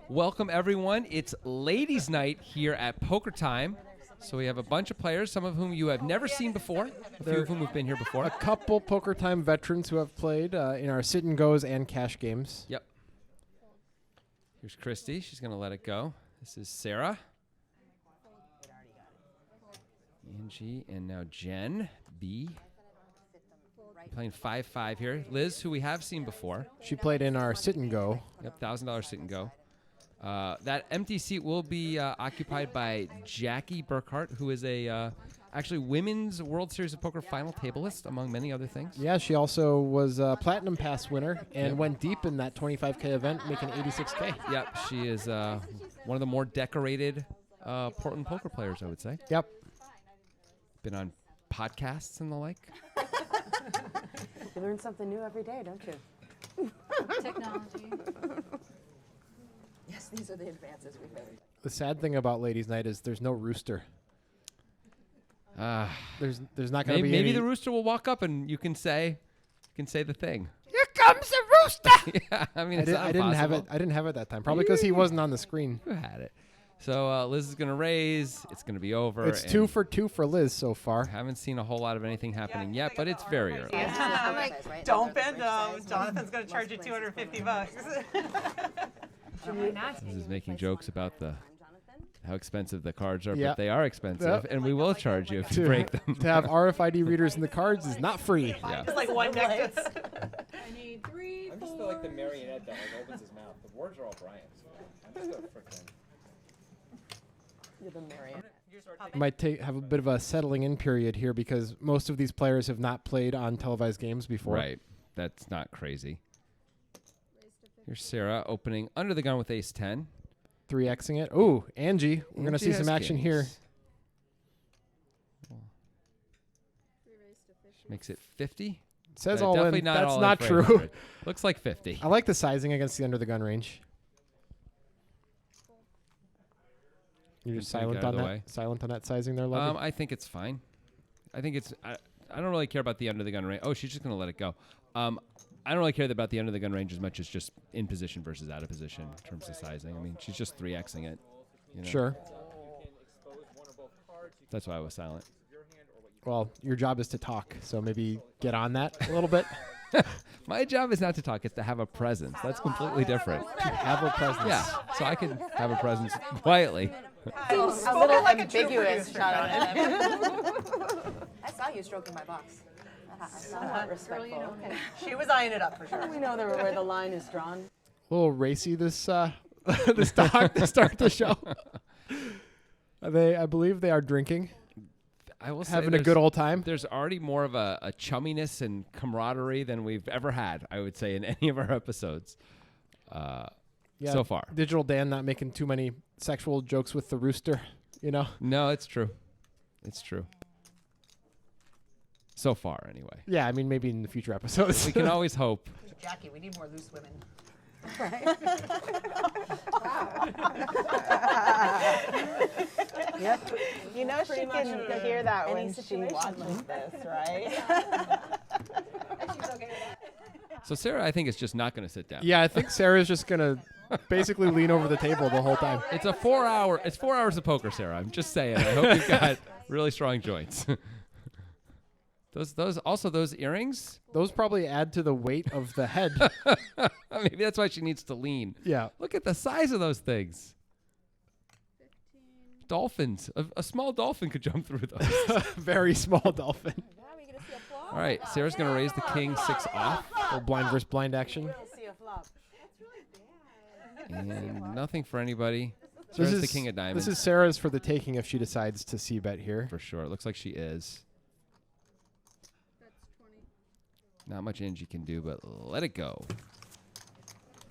Welcome, everyone. It's ladies' night here at Poker Time. So we have a bunch of players, some of whom you have never seen before, a few of whom have been here before. A couple Poker Time veterans who have played in our sit and goes and cash games. Yep. Here's Christy. She's going to let it go. This is Sarah. Angie, and now Jen B. I'm playing 5-5 here. Liz, who we have seen before. She played in our sit and go. Yep, $1,000 sit and go. That empty seat will be occupied by Jacki Burkhart, who is a actually women's World Series of Poker final tablist, among many other things. Yeah, she also was a Platinum Pass winner and went deep in that 25K event, making 86K. Yep, she is one of the more decorated Portland poker players, I would say. Yep. Been on podcasts and the like. You learn something new every day, don't you? Technology. Yes, these are the advances we've made. The sad thing about ladies' night is there's no rooster. There's not going to be maybe any... the rooster will walk up and you can say the thing. Here comes the rooster! Yeah, I mean, I didn't have it. I didn't have it that time. Probably because he wasn't on the screen. You had it. So Liz is going to raise. It's going to be over. It's 2 for 2 for Liz so far. Haven't seen a whole lot of anything happening yet, but it's very early. I'm like, don't bend them. Jonathan's going to charge you $250. Liz is making jokes about how expensive the cards are, Yep. but they are expensive, and we will charge you if you break them. To have RFID readers in the cards is not free. Yeah. Just like one next to I need 3, I'm just like the marionette that opens his mouth. The words are all Brian's. I'm just a freaking... You're the marionette. Might have a bit of a settling in period here because most of these players have not played on televised games before. Right. That's not crazy. Here's Sarah opening under the gun with ace-10. 3Xing it. Ooh, Angie. We're going to see some action here. She makes it 50. It says all definitely in. Not That's all not in true. Looks like 50. I like the sizing against the under the gun range. You're just silent on that. Silent on that sizing there, Lovey? I think it's fine. I think it's. I don't really care about the under the gun range. Oh, she's just going to let it go. I don't really care about the under the gun range as much as just in position versus out of position in terms of sizing. I mean, she's just 3Xing it. You know? Sure. That's why I was silent. Well, your job is to talk, so maybe get on that a little bit. My job is not to talk; it's to have a presence. That's completely different. To have a presence. Yeah, so I can have a presence quietly. A little like ambiguous shot on it. I saw you stroking my box. Somewhat respectful. She was eyeing it up for sure. We know where the line is drawn. A little racy this this talk to start the show. I believe they are drinking. I will say having a good old time. There's already more of a chumminess and camaraderie than we've ever had, I would say, in any of our episodes so far. Digital Dan not making too many sexual jokes with the rooster, you know? No, it's true. It's true. So far, anyway. Yeah, I mean, maybe in the future episodes. We can always hope. Jackie, we need more loose women. Yep. You know she can hear that when she watches this, right? So Sarah, I think, is just not going to sit down. Yeah, I think Sarah's just going to basically lean over the table the whole time. It's 4 hours of poker, Sarah. I'm just saying. I hope you've got really strong joints. Those earrings? Those probably add to the weight of the head. Maybe that's why she needs to lean. Yeah. Look at the size of those things. 15. Dolphins. A small dolphin could jump through those. Very small dolphin. All right, Sarah's going to raise the king 6 off. Or blind versus blind action. And nothing for anybody. So There's the king of diamonds. This is Sarah's for the taking if she decides to c-bet here. For sure. It looks like she is. That's 20. Not much Angie can do, but let it go.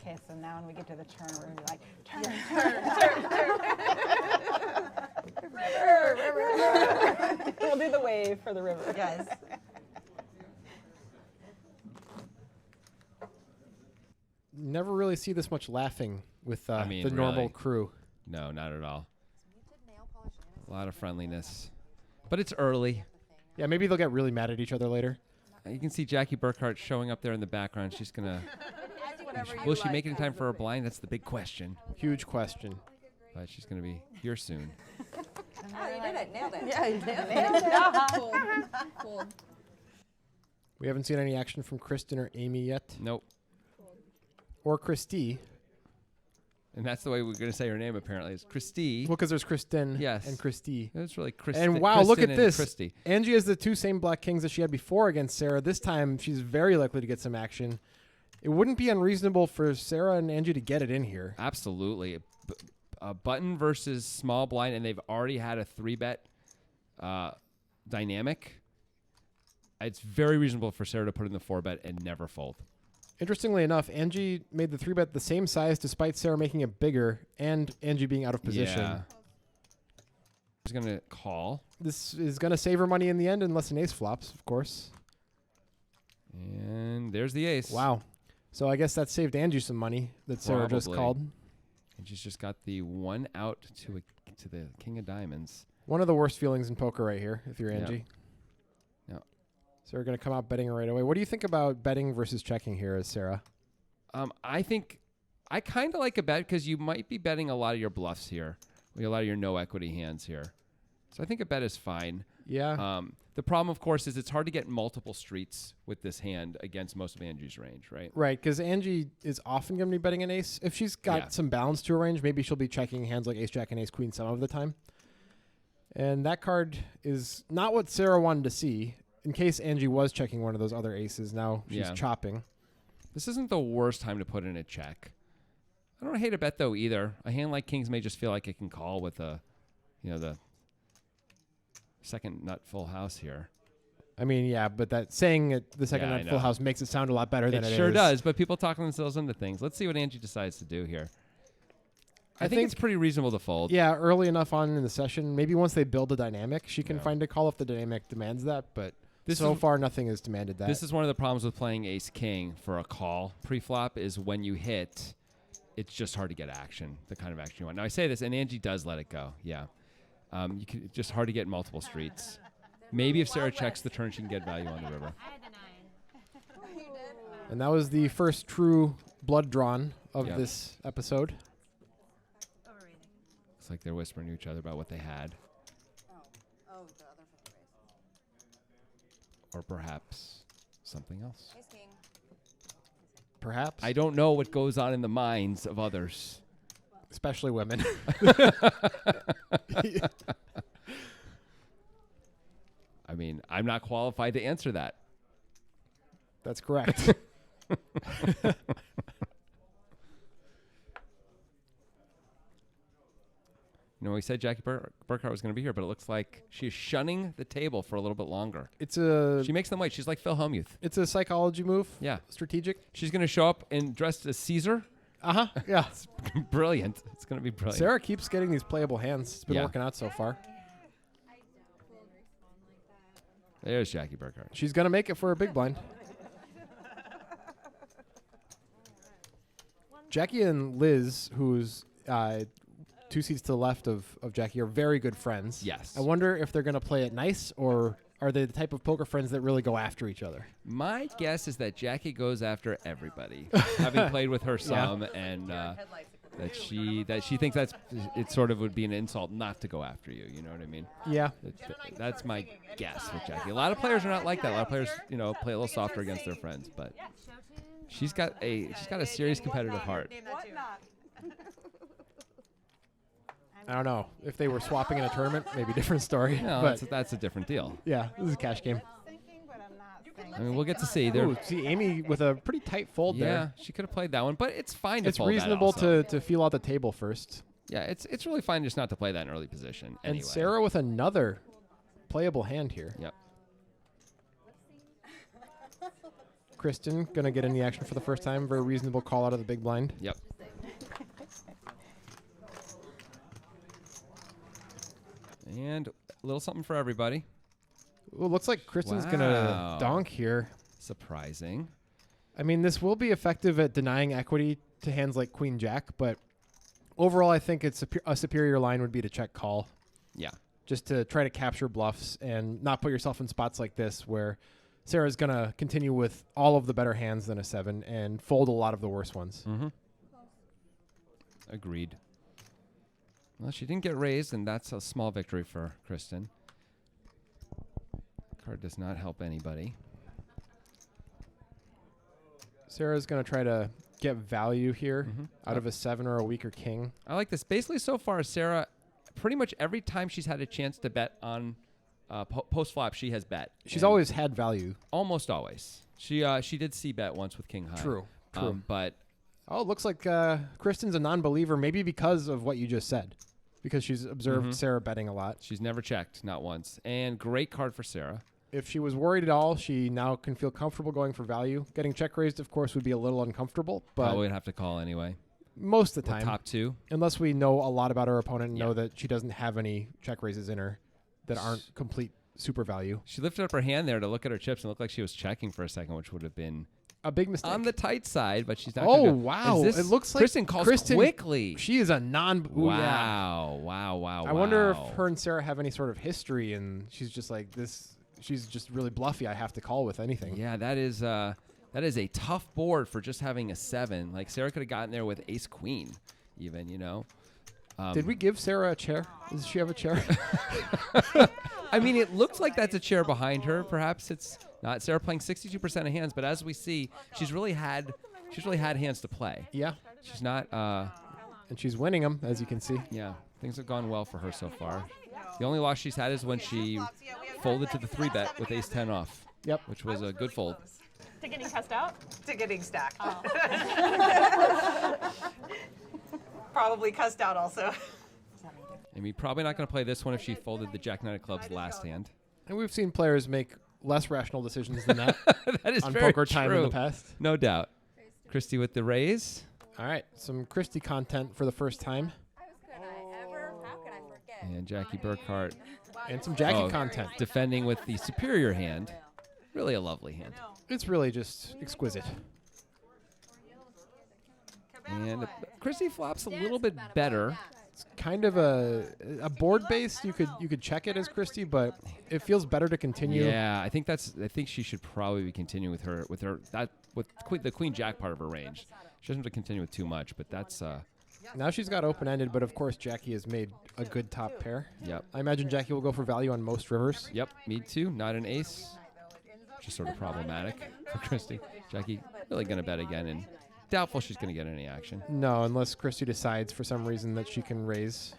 Okay, so now when we get to the turn, we're going to be like, turn. River. We'll do the wave for the river, guys. Never really see this much laughing with the normal really. crew. No, not at all. A lot of friendliness. But it's early. Yeah, maybe they'll get really mad at each other later. You can see Jacki Burkhart showing up there in the background. She's gonna. Whatever you Will she like. make it in time for her blind? That's the big question. Huge question. But she's gonna be here soon. Oh, you did it. Nailed it. Yeah, you did. Fold. We haven't seen any action from Kristen or Amy yet, Nope. or Christy. And that's the way we're gonna say her name. Apparently, is Christy. Well, because there's Kristen Yes. and Christy. It's really Christy. And wow, look Kristen at and this. Christy. Angie has the two same black kings that she had before against Sarah. This time, she's very likely to get some action. It wouldn't be unreasonable for Sarah and Angie to get it in here. Absolutely. Button versus small blind, and they've already had a 3-bet dynamic. It's very reasonable for Sarah to put in the 4-bet and never fold. Interestingly enough, Angie made the 3-bet the same size despite Sarah making it bigger and Angie being out of position. Yeah. She's going to call. This is going to save her money in the end unless an ace flops, of course. And there's the ace. Wow. So I guess that saved Angie some money that Sarah just Probably. called. And she's just got the 1 out to the king of diamonds. One of the worst feelings in poker right here, if you're Yep. Angie. Yep. So we're going to come out betting right away. What do you think about betting versus checking here as Sarah? I think I kind of like a bet because you might be betting a lot of your bluffs here. A lot of your no equity hands here. So I think a bet is fine. Yeah. The problem, of course, is it's hard to get multiple streets with this hand against most of Angie's range, right? Right, because Angie is often going to be betting an ace. If she's got Yeah. some balance to her range, maybe she'll be checking hands like ace, jack, and ace, queen some of the time. And that card is not what Sarah wanted to see. In case Angie was checking one of those other aces, now she's Yeah. chopping. This isn't the worst time to put in a check. I don't hate a bet, though, either. A hand like kings may just feel like it can call with the second nut full house here. I mean, yeah, but that saying it, the second Yeah, I nut full know. house makes it sound a lot better than it is. It sure does, but people talk themselves into things. Let's see what Angie decides to do here. I think it's pretty reasonable to fold. Yeah, early enough on in the session. Maybe once they build a dynamic, she can Yeah. find a call if the dynamic demands that, but This so is- far nothing has demanded that. This is one of the problems with playing ace-king for a call pre-flop is when you hit, it's just hard to get action, the kind of action you want. Now, I say this, and Angie does let it go. Yeah. It's just hard to get multiple streets. Maybe if Sarah checks the turn, she can get value on the river. And that was the first true blood drawn of Yep. this episode. It's like they're whispering to each other about what they had. Oh, the other for the raise. Or perhaps something else. Ace king. Perhaps. I don't know what goes on in the minds of others. Especially women. I mean, I'm not qualified to answer that. That's correct. You know, we said Jacki Burkhart was going to be here, but it looks like she's shunning the table for a little bit longer. It's a She makes them wait. She's like Phil Hellmuth. it's a psychology move. Yeah. Strategic. She's going to show up and dressed as Caesar. Uh-huh. Yeah. Brilliant. It's going to be brilliant. Sarah keeps getting these playable hands. It's been Yeah. working out so far. There's Jacki Burkhart. She's going to make it for a big blind. Jackie and Liz, who's 2 seats to the left of Jackie, are very good friends. Yes. I wonder if they're going to play it nice, or are they the type of poker friends that really go after each other? My guess is that Jackie goes after everybody, having played with her some, and that she thinks it sort of would be an insult not to go after you. You know what I mean? Yeah. That's my guess with Jackie. A lot of players are not like that. A lot of players, play a little softer against their friends, but she's got a serious competitive heart. I don't know. If they were swapping in a tournament, maybe different story. No, but that's a different deal. yeah, this is a cash game. I mean, we'll get to see. Ooh, see Amy with a pretty tight fold Yeah, there. she could have played that one, but it's fine to It's fold that reasonable also. to feel out the table first. Yeah, it's really fine just not to play that in early position. And Anyway. Sarah with another playable hand here. Yep. Kristen going to get in the action for the first time. Very reasonable call out of the big blind. Yep. And a little something for everybody. Ooh, looks like Kristen's going to Wow. donk here. Surprising. I mean, this will be effective at denying equity to hands like Queen Jack, but overall, I think it's a superior line would be to check call, Yeah. just to try to capture bluffs and not put yourself in spots like this where Sarah's going to continue with all of the better hands than a 7 and fold a lot of the worse ones. Mm-hmm. Agreed. Well, she didn't get raised, and that's a small victory for Kristen. Card does not help anybody. Sarah's going to try to get value here out of a 7 or a weaker king. I like this. Basically, so far, Sarah, pretty much every time she's had a chance to bet on post-flop, she has bet. She's And always had value. almost always. She did see bet once with king high. True. But Oh, it looks like Kristen's a non-believer, maybe because of what you just said. Because she's observed Sarah betting a lot. she's never checked, not once. And great card for Sarah. If she was worried at all, she now can feel comfortable going for value. Getting check raised, of course, would be a little uncomfortable, but Probably would have to call anyway. most of the With time, top 2. unless we know a lot about her opponent and Yeah. know that she doesn't have any check raises in her that aren't complete super value. She lifted up her hand there to look at her chips and looked like she was checking for a second, which would have been A big mistake. on the tight side, but she's not. Oh, gonna go. wow. Is this- It looks like Kristen calls quickly. She is a non... Ooh, Wow, yeah. wow. I wonder if her and Sarah have any sort of history and she's just like this... She's just really bluffy. I have to call with anything. Yeah, that is a tough board for just having a 7. Like Sarah could have gotten there with ace queen, even, you know. Did we give Sarah a chair? Does she have a chair? I mean, it looks like that's a chair behind her. Perhaps it's not. Sarah playing 62% of hands, but as we see, she's really had hands to play. Yeah. She's not. And she's winning them, as you can see. Yeah, things have gone well for her so far. The only loss she's had is when she folded to the 3-bet with ace 10 off. Yep. Which was a good fold. To getting cussed out? To getting stacked. Probably cussed out also. Amy probably not going to play this one if she folded the Jack Knight of Clubs last hand. And we've seen players make less rational decisions than that That is on very poker time in true. the past. No doubt. Christy with the raise. All right, some Christie content for the first time. And Jacki Burkhart And some Jackie Oh. content. defending with the superior hand. Really a lovely hand. It's really just exquisite. And Christy flops a little bit better. It's kind of a board based. You could check it as Christie, but it feels better to continue. Yeah, I think she should probably be continuing with the queen jack part of her range. She doesn't have to continue with too much, but that's Now she's got open ended, but of course Jackie has made a good top pair. yep. I imagine Jackie will go for value on most rivers. Yep, me too. Not an ace. Which is sort of problematic for Christy. Jackie really going to bet again, and doubtful she's going to get any action. No, unless Christie decides for some reason that she can raise.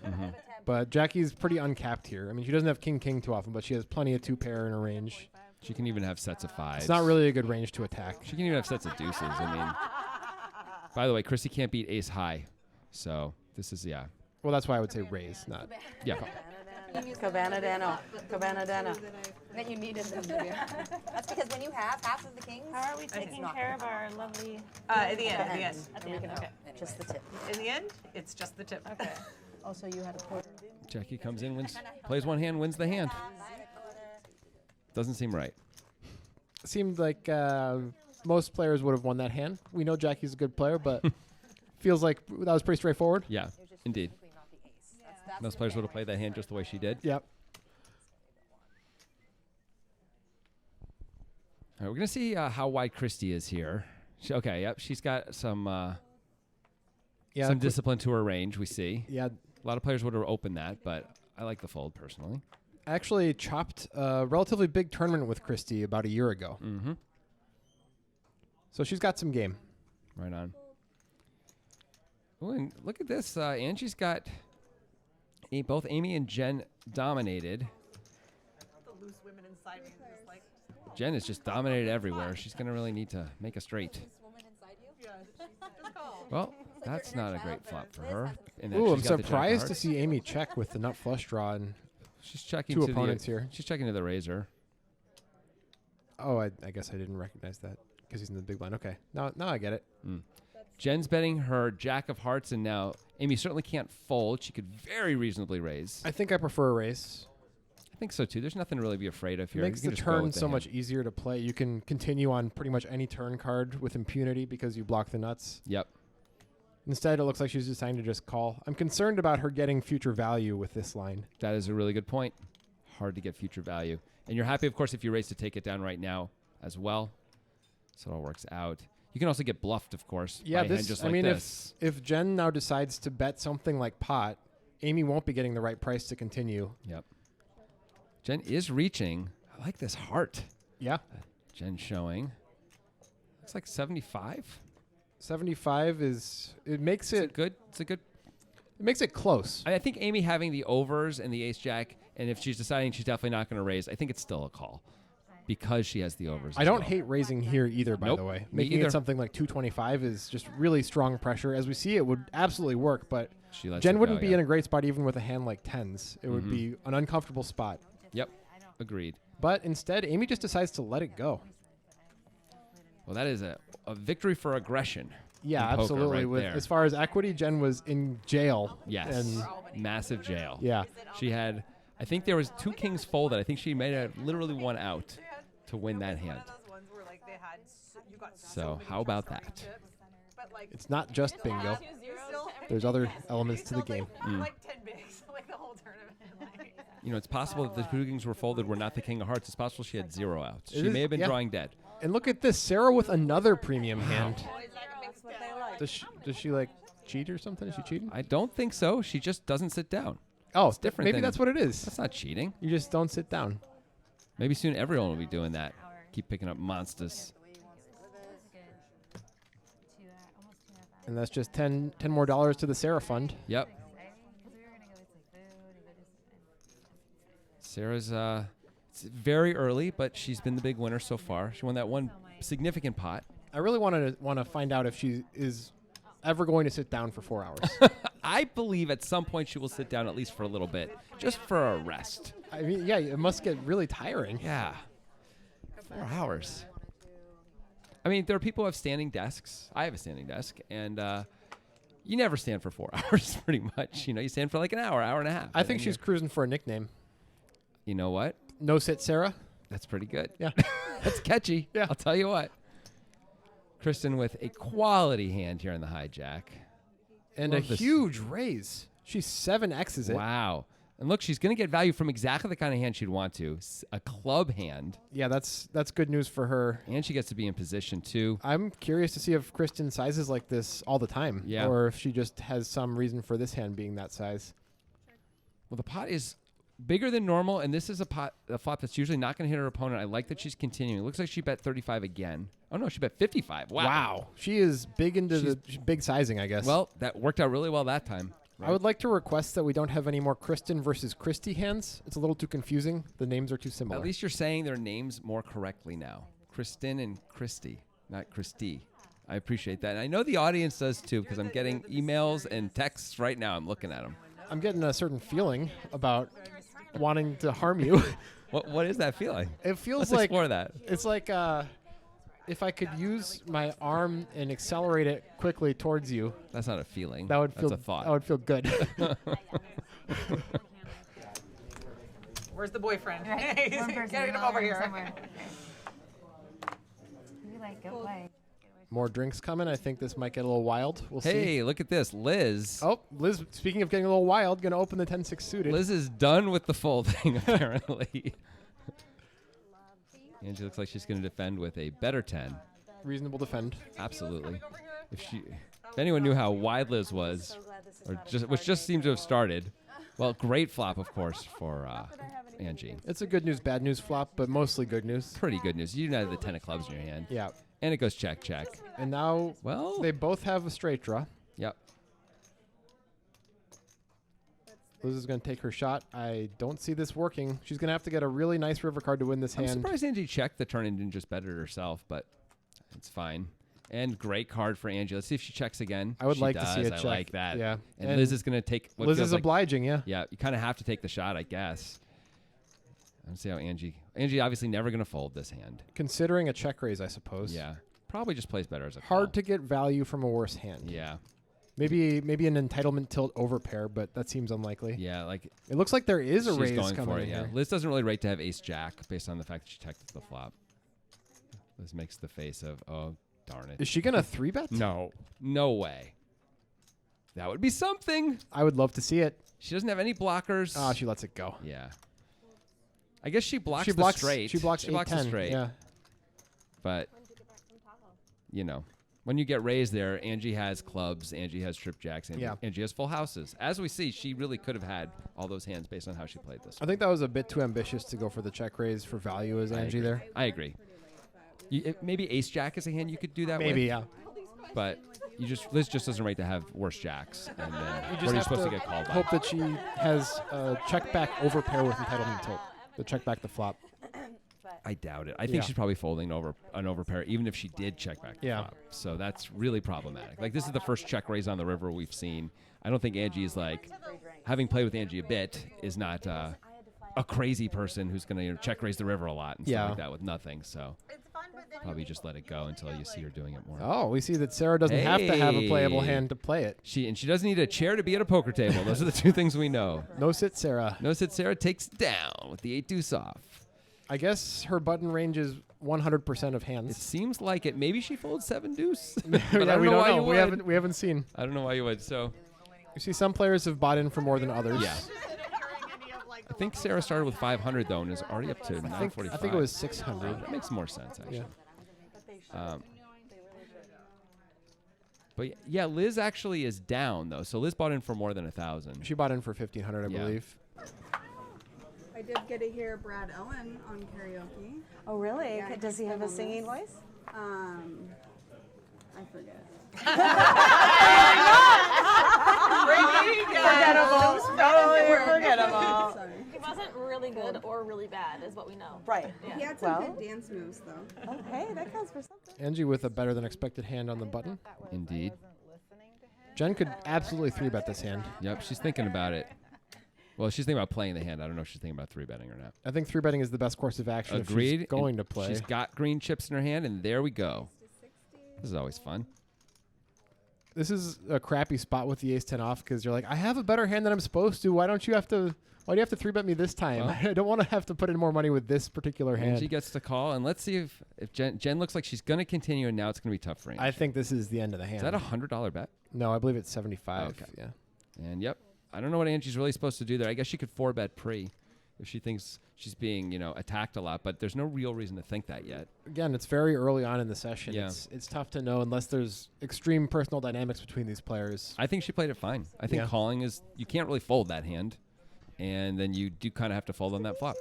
But Jackie's pretty uncapped here. I mean, she doesn't have king too often, but she has plenty of 2-pair in her range. She can even have sets of 5s. It's not really a good range to attack. She can even have sets of deuces. I mean, by the way, Christy can't beat ace high. So this is, yeah. Well, that's why I would say raise, not... Yeah. Cabana Dano. Cabana Dano. That you needed them to do. That's because when you have half of the kings, How are we taking not care of our lovely... At the end, at the end. At the end, okay. just the tip. In the end, it's just the tip. Okay. Also, you had a quarter. Jackie comes in, plays one hand, wins the hand. Doesn't seem right. Seemed like most players would have won that hand. We know Jackie's a good player, but feels like that was pretty straightforward. Yeah, indeed. Most players would have played that hand just the way she did. Yep. All right, we're going to see how wide Christy is here. Okay, yep, she's got some discipline to her range, we see. Yeah. A lot of players would have opened that, but I like the fold personally. Actually chopped a relatively big tournament with Christy about a year ago. Mm-hmm. So she's got some game. Right on. Oh, and look at this. Angie's got both Amy and Jen dominated. The loose women inside me are just like, Jen is just dominated everywhere. She's going to really need to make a straight. Well, that's not a great flop for her. And then Ooh, I'm she's got the jack of surprised to hearts. see Amy check with the nut flush draw. And She's checking two to opponents the, here. She's checking to the razor. oh, I guess I didn't recognize that because he's in the big blind. Okay, now I get it. Jen's betting her jack of hearts, and now Amy certainly can't fold. She could very reasonably raise. I think I prefer a raise. I think so too. There's nothing to really be afraid of It here. makes You the can just go turn with the so hand. much easier to play. You can continue on pretty much any turn card with impunity because you block the nuts. Yep. Instead, it looks like she's deciding to just call. I'm concerned about her getting future value with this line. That is a really good point. Hard to get future value. And you're happy, of course, if you raise to take it down right now as well. So it all works out. You can also get bluffed, of course. Yeah, by a hand this. just I like mean, this. if Jen now decides to bet something like pot, Amy won't be getting the right price to continue. Yep. Jen is reaching. I like this heart. Yeah, Jen showing. Looks like 75. 75 is. It makes It's it. good. It's a good. It makes it close. I think Amy having the overs and the ace jack, and if she's deciding she's definitely not going to raise, I think it's still a call because she has the overs. I as don't well. hate raising here either, by Nope, the way. me Making either. it something like 225 is just really strong pressure. As we see, it would absolutely work, but She lets Jen it wouldn't go, be yeah. in a great spot even with a hand like tens. It would be an uncomfortable spot. Yep. Agreed. But instead, Amy just decides to let it go. Well, that is a victory for aggression. Yeah, in poker absolutely. right With there. as far as equity, Jen was in jail. Yes. And Massive jail. yeah, She had, I think there was 2 kings folded. I think she made it literally 1 out to win that hand. One of those ones where like they had you got So many how about starting that? chips, but like it's not just bingo. still, There's other elements to the still game. like 10 bigs like the whole tournament. Like, You know, it's possible that the 2 kings were folded were not the king of hearts. It's possible she had 0 outs. It She is- may have been yeah. drawing dead. And look at this, Sarah with another premium hand. That's what they like. Does she like cheat or something? Is she cheating? I don't think so. She just doesn't sit down. Oh, different maybe than- that's what it is. That's not cheating. You just don't sit down. Maybe soon everyone will be doing that. Keep picking up monsters. And that's just $10 more to the Sarah fund. Yep. Sarah's it's very early, but she's been the big winner so far. She won that one significant pot. I really want to find out if she is ever going to sit down for 4 hours. I believe at some point she will sit down at least for a little bit, just for a rest. I mean, yeah, it must get really tiring. Yeah. 4 hours. I mean, there are people who have standing desks. I have a standing desk, and you never stand for 4 hours, pretty much. You know, you stand for like an hour, hour and a half. I and think then she's cruising for a nickname. You know what? No sit Sarah. That's pretty good. Yeah. That's catchy. Yeah. I'll tell you what. Kristen with a quality hand here in the hijack. And Love a this. huge raise. She's 7X's it. Wow. And look, she's going to get value from exactly the kind of hand she'd want to. A club hand. Yeah, that's good news for her. And she gets to be in position, too. I'm curious to see if Kristen sizes like this all the time. Yeah. Or if she just has some reason for this hand being that size. Well, the pot is bigger than normal, and this is a flop that's usually not going to hit her opponent. I like that she's continuing. It looks like she bet 35 again. Oh, no, she bet 55. Wow. She is big into the big sizing, I guess. Well, that worked out really well that time. I would like to request that we don't have any more Kristen versus Christy hands. It's a little too confusing. The names are too similar. At least you're saying their names more correctly now. Kristen and Christy, not Christy. I appreciate that. And I know the audience does too, because I'm getting emails and texts right now. I'm looking at them. I'm getting a certain feeling about wanting to harm you. What is that feeling? It feels Let's like explore that. It's like if I could use my arm and accelerate it quickly towards you, That's not a feeling. that would feel That's a thought. That would feel good. where's the boyfriend? Right. One person Getting him over here. somewhere. Be like, go play. More drinks coming. I think this might get a little wild. We'll see. Hey, look at this. Liz. Oh, Liz, speaking of getting a little wild, going to open the 10-6 suited. Liz is done with the folding, apparently. And she looks like she's going to defend with a better 10. Reasonable defend. Absolutely. If anyone knew how wide Liz was, which just seemed to have started, well, great flop, of course, for Angie. It's a good news, bad news flop, but mostly good news. Pretty good news. You have the 10 of clubs in your hand. Yeah. And it goes check, check. And now Well, they both have a straight draw. Yep. Liz is going to take her shot. I don't see this working. She's going to have to get a really nice river card to win this I'm hand. surprised Angie checked the turn and didn't just bet it herself, but it's fine. And great card for Angie. Let's see if she checks again. I would She like to see does. a I check. like that. Yeah. And Liz is going to take what Liz feels is like, obliging, yeah. Yeah, you kind of have to take the shot, I guess. Let's see how Angie obviously never going to fold this hand. Considering a check raise, I suppose. Yeah. Probably just plays better as a Hard call. to get value from a worse hand. Yeah. Maybe an entitlement tilt over pair, but that seems unlikely. Yeah, like It looks like there is a she's raise going coming for it, in yeah. here. Liz doesn't really rate to have ace jack based on the fact that she checked the flop. Liz makes the face of, oh, darn it. Is she going to 3-bet? No. No way. That would be something. I would love to see it. She doesn't have any blockers. Oh, she lets it go. Yeah. I guess she blocks She the blocks straight. She blocks the 8-10. straight. Yeah. But, you know, when you get raised there, Angie has clubs, Angie has trip jacks, Angie has full houses. As we see, she really could have had all those hands based on how she played this. I think that was a bit too ambitious to go for the check raise for value as Angie there. I agree. Maybe ace jack is a hand you could do that with. Maybe, yeah. But Liz just doesn't rate to have worse jacks. And then You what just are you have supposed to to get called by? hope that she has a check back over pair with entitlement tilt. The check back the flop. I doubt it. I think she's probably folding an overpair, even if she did check back the flop. So that's really problematic. Like, this is the first check raise on the river we've seen. I don't think Angie is like, having played with Angie a bit, is not a crazy person who's going to check raise the river a lot and stuff like that with nothing. So probably just let it go until you see her doing it more. Oh, we see that Sarah doesn't have to have a playable hand to play it. She doesn't need a chair to be at a poker table. Those are the two things we know. No sit Sarah. No sit Sarah takes it down with the 8-deuce off. I guess her button range is 100% of It hands. seems like it. Maybe she folds 7-deuce. Yeah, But I don't we know don't why know. you would. We haven't seen. I don't know why you would. So You see, some players have bought in for more than others. yeah. I think Sarah started with 500 though and is already up to 945. I think it was 600. That makes more sense actually. Yeah. But yeah, Liz actually is down though. So Liz bought in for more than 1,000. She bought in for 1,500, I Yeah. believe. I did get to hear Brad Owen on karaoke. Oh, really? Yeah, Does he have a singing voice? I forget. Forgettable. Totally forgettable. Sorry. He wasn't really good or really bad, is what we know. Right. He had some good dance moves, though. Oh, hey, that counts for something. Angie with a better than expected hand on the button. Indeed. Jen could absolutely 3-bet this hand. Yep, she's thinking about it. Well, she's thinking about playing the hand. I don't know if she's thinking about 3-betting or not. I think 3-betting is the best course of action Agreed. if she's going And to play. She's got green chips in her hand, and there we go. This is always fun. This is a crappy spot with the ace-10 off because you're like, I have a better hand than I'm supposed to. Why do you have to 3-bet me this time? Well, I don't want to have to put in more money with this particular hand. Angie gets to call, and let's see if Jen looks like she's going to continue, and now it's going to be tough for Angie. I think this is the end of the hand. Is that a $100 bet? No, I believe it's 75. Okay. Yeah. And yep, I don't know what Angie's really supposed to do there. I guess she could 4-bet pre if she thinks she's being, attacked a lot, but there's no real reason to think that yet. Again, it's very early on in the session. Yeah. It's tough to know unless there's extreme personal dynamics between these players. I think she played it fine. I think calling is, you can't really fold that hand, and then you do kind of have to fold on that flop.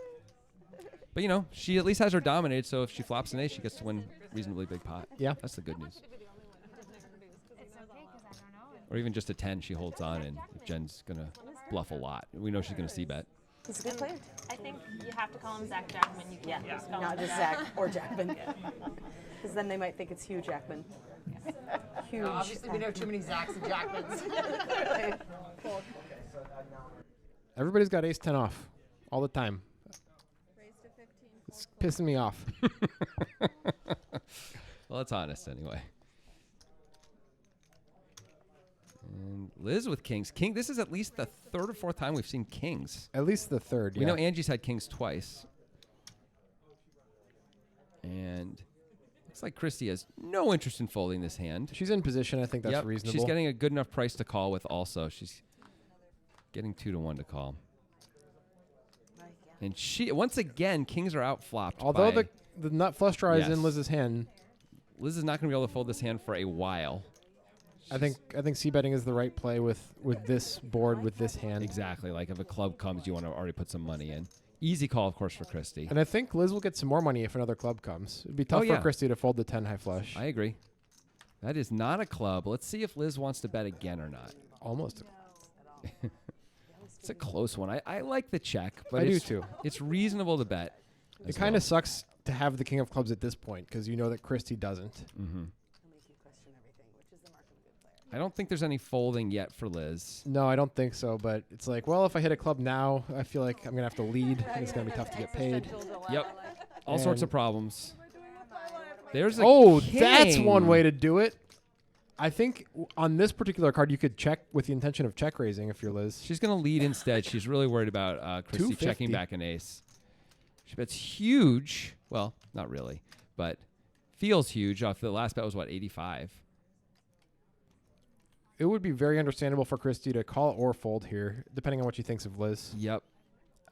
But, she at least has her dominated, so if she flops an ace, she gets to win reasonably big pot. Yeah. That's the good news. Or even just a 10, she holds on, and if Jen's going to bluff a lot, we know she's going to c-bet. He's a good player. I think you have to call him Zach Jackman. You can't just call Not him just Zach or Jackman. Because then they might think it's Hugh Jackman. Huge. Obviously, we know too many Zachs and Jackmans. Everybody's got ace-10 off all the time. Raised to 15. It's pissing me off. Well, it's honest anyway. And Liz with kings. This is at least the third or fourth time we've seen kings. At least the third, We know Angie's had kings twice. And looks like Christy has no interest in folding this hand. She's in position. I think that's reasonable. She's getting a good enough price to call with also. She's getting 2-1 to call. And she, once again, kings are outflopped. Although by- the nut flush draw is in Yes. Liz's hand, Liz is not going to be able to fold this hand for a while. I think c-betting is the right play with this board with this hand. Exactly. Like if a club comes, you want to already put some money in. Easy call, of course, for Christy. And I think Liz will get some more money if another club comes. It'd be tough yeah. for Christy to fold the 10 high flush. I agree. That is not a club. Let's see if Liz wants to bet again or not. Almost. It's a close one. I like the check, but I do it's, too. It's reasonable to bet. It kind of sucks to have the king of clubs at this point because you know that Christy doesn't. Mm-hmm. I don't think there's any folding yet for Liz. No, I don't think so. But it's like, well, if I hit a club now, I feel like I'm going to have to lead. And it's going to be tough to get paid. Yep. All sorts of problems. There's a that's one king. way to do it. I think on this particular card, you could check with the intention of check raising if you're Liz. She's going to lead instead. She's really worried about Christy 250. checking back an ace. She bets huge. Well, not really, but feels huge. Off the last bet was, 85? It would be very understandable for Christy to call or fold here, depending on what she thinks of Liz. Yep.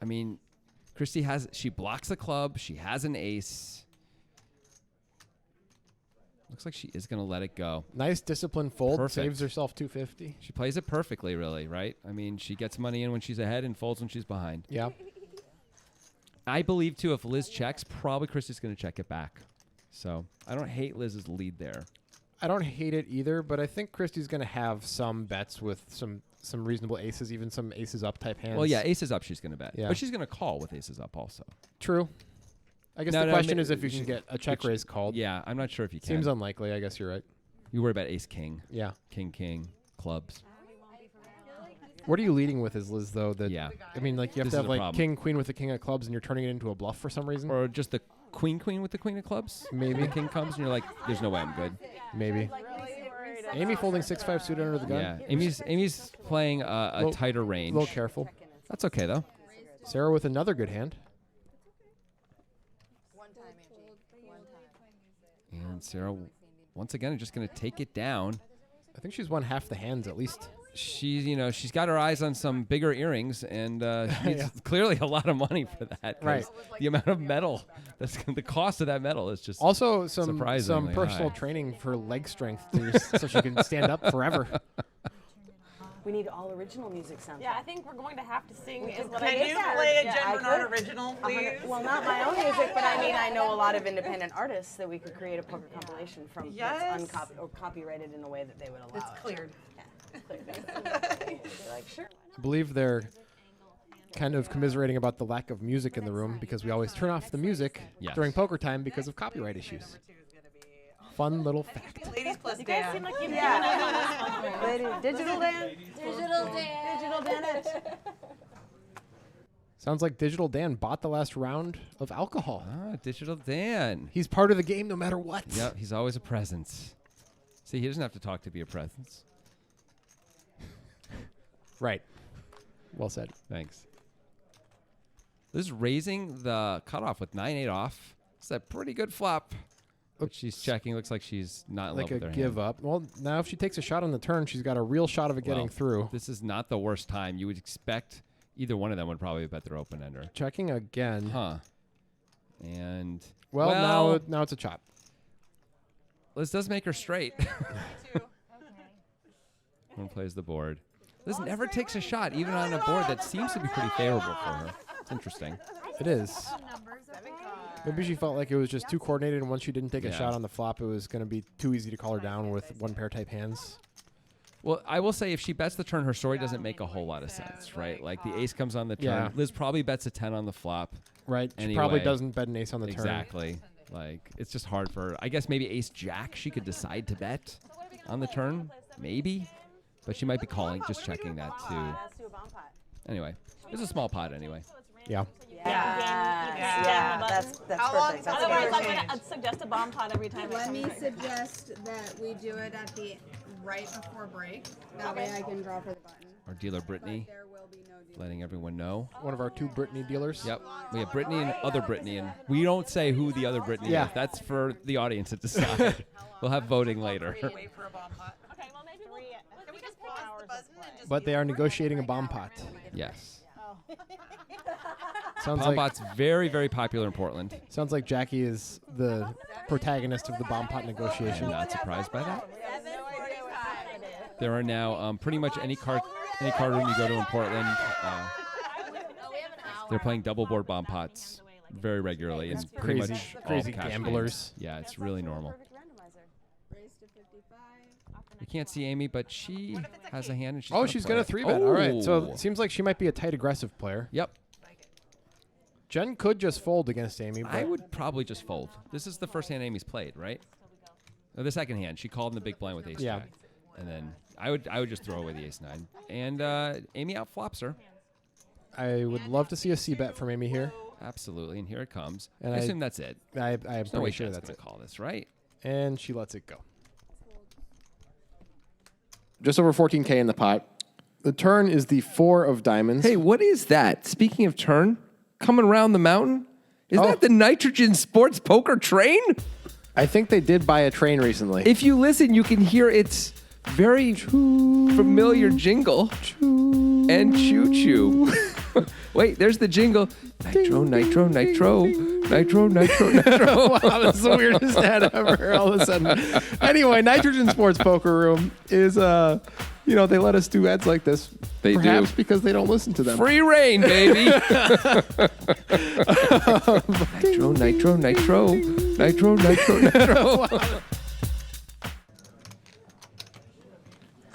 I mean, Christy she blocks a club. She has an ace. Looks like she is going to let it go. Nice disciplined fold. Perfect. Saves herself 250. She plays it perfectly, really, right? I mean, she gets money in when she's ahead and folds when she's behind. Yeah. I believe, too, if Liz checks, probably Christy's going to check it back. So I don't hate Liz's lead there. I don't hate it either, but I think Christy's going to have some bets with some reasonable aces, even some aces up type hands. Well, yeah, aces up she's going to bet. Yeah. But she's going to call with aces up also. True. I guess the question is if you can get a check raise called. Yeah, I'm not sure if you can. Seems unlikely. I guess you're right. You worry about ace-king. Yeah. King, clubs. What are you leading with as Liz, though? That Yeah. I mean, like, you have This to is have, a like, problem. king, queen with the king of clubs, and you're turning it into a bluff for some reason? Or just the queen with the queen of clubs? Maybe. The king comes and you're like, there's no way I'm good. Maybe. Amy folding 6-5 suited under the gun. Yeah, Amy's playing a tighter range. A little careful. That's okay, though. Sarah with another good hand. One time, Angie. One time. And Sarah, once again, is just going to take it down. I think she's won half the hands at least. She's got her eyes on some bigger earrings, and she needs clearly a lot of money for that. 'cause Right. The amount of metal, the cost of that metal is just Also, some surprisingly personal high. training for leg strength so she can stand up forever. We need all original music soundtrack. Yeah, I think we're going to have to sing. Is what Can I you guess. play a Yeah, Jen I Bernard could. original, please? Well, not my own music, but I mean, I know a lot of independent artists that we could create a poker compilation from Yes. that's or copyrighted in a way that they would allow It's it. cleared. Yeah, cleared. Be like, sure. I believe they're kind of commiserating about the lack of music in the room because we always turn off the music Yes. during poker time because of copyright issues. Fun little fact. Ladies plus You guys Dan. seem like you've Digital Dan. Digital Dan. Digital Dan it. Sounds like Digital Dan bought the last round of alcohol. Digital Dan. He's part of the game no matter what. Yep, he's always a presence. See, he doesn't have to talk to be a presence. Right. Well said. Thanks. This is raising the cutoff with 9-8 off. It's a pretty good flop. But she's checking. Looks like she's not in Like love a with her give hand. up. Well, now if she takes a shot on the turn, she's got a real shot of it getting Well, through. This is not the worst time. You would expect either one of them would probably bet their open ender. Checking again. Huh. And Well, now it's a chop. Liz does make her straight. One plays the board. Liz never takes a shot, even on a board that seems to be pretty favorable for her. It's interesting. It is. Maybe she felt like it was just too coordinated, and once she didn't take a Yeah. shot on the flop, it was going to be too easy to call her down with one pair type hands. Well, I will say if she bets the turn, her story doesn't make a whole lot of sense, right? Like the ace comes on the turn. Yeah. Liz probably bets a 10 on the flop. Right. She Anyway. probably doesn't bet an ace on the turn. Exactly. Like, it's just hard for her. I guess maybe ace-jack she could decide to bet on the turn. Maybe. But she might be calling, just checking that too. Let's do a bomb pot. Anyway, it's a small pot anyway. Yeah. Yeah, that's How long perfect. is That's that Otherwise, gonna I'm change? going to suggest a bomb pot every time. Let me suggest that we do it at the right before break. That way I can draw for the button. Our dealer Brittany, There will be no deal. letting everyone know. One of our two Brittany dealers. Yep, we have Brittany and other Brittany, and we don't say who the other Brittany Yeah. is. That's for the audience to decide. We'll have voting later. Wait for a bomb pot. Okay, well, maybe Can we just pause the button and just But they are negotiating a bomb pot. Yes. Sounds Bomb like pot's very, very popular in Portland. sounds like Jackie is the protagonist of the bomb pot I'm negotiation. not surprised by that. There are now pretty much any card room you go to in Portland. They're playing double board bomb pots very regularly and pretty crazy- much all crazy cash gamblers. games. Yeah, it's really normal. Raise to 55. You can't see Amy, but she has a hand and she's Oh, gonna she's play got a it. 3-bet. All right. So Oh. it seems like she might be a tight aggressive player. Yep. Jen could just fold against Amy, but I would probably just fold. This is the first hand Amy's played, right? Or the second hand. She called in the big blind with ace Yeah. jack. And then I would just throw away the ace 9. And Amy outflops her. I would love to see a C-bet from Amy here. Absolutely. And here it comes. And I I- assume that's it. I'm There's no way pretty sure Jen's that's gonna it. call this, right? And she lets it go. Just over 14K in the pot. The turn is the 4 of diamonds. Hey, what is that? Speaking of turn, coming around the mountain? Is Oh. that the Nitrogen Sports Poker Train? I think they did buy a train recently. If you listen, you can hear its very familiar jingle. And choo-choo. Wait, there's the jingle. Nitro, nitro, nitro. Nitro, nitro, nitro. Wow, that's the weirdest ad ever. All of a sudden. Anyway, Nitrogen Sports Poker Room is they let us do ads like this. They perhaps do. because they don't listen to them. Free reign, baby. Nitro, nitro, nitro. Nitro, nitro, nitro.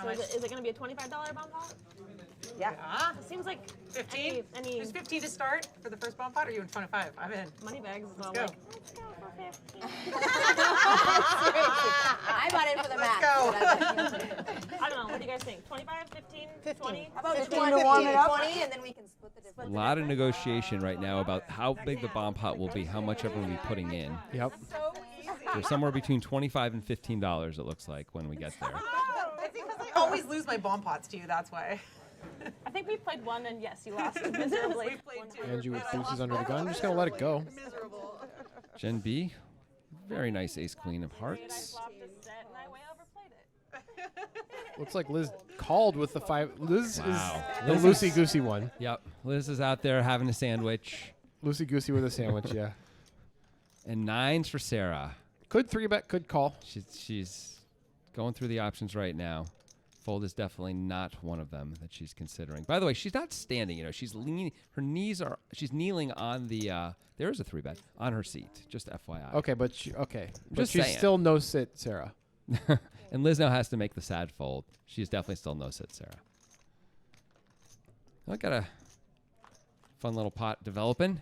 So is it going to be a $25 bomb pot? Yeah. It seems like 15? any There's 15 to start for the first bomb pot, or are you in 25? I'm in. money bags. So go. like, let's go for 15. I bought in for the Let's math. go. I don't know. What do you guys think? 25, 15, 20? How about 15 20 to warm it up? 20, and then we can split the A difference. lot of negotiation right now about how big the bomb pot will be, how much everyone will be putting in. Yep. So easy. There's somewhere between $25 and $15, it looks like, when we get there. It's because I always lose my bomb pots to you, that's why. I think we played one, and yes, you lost miserably. We played two. Angie with deuces under the gun. I'm just going to let it go. Miserable. Gen B, very nice ace queen of I hearts. flopped a set, and I way overplayed it. Looks like Liz called with the 5. Liz Wow. is the Liz is- loosey-goosey one. Yep, Liz is out there having a sandwich. Loosey-goosey with a sandwich, yeah. And 9s for Sarah. Could 3-bet, could call. She's going through the options right now. Fold is definitely not one of them that she's considering. By the way, she's not standing. She's leaning. Her knees are. She's kneeling on the. There is a 3-bet on her seat. Just FYI. Okay, but but Just she's saying. still no sit, Sarah. And Liz now has to make the sad fold. She's definitely still no sit, Sarah. I got a fun little pot developing.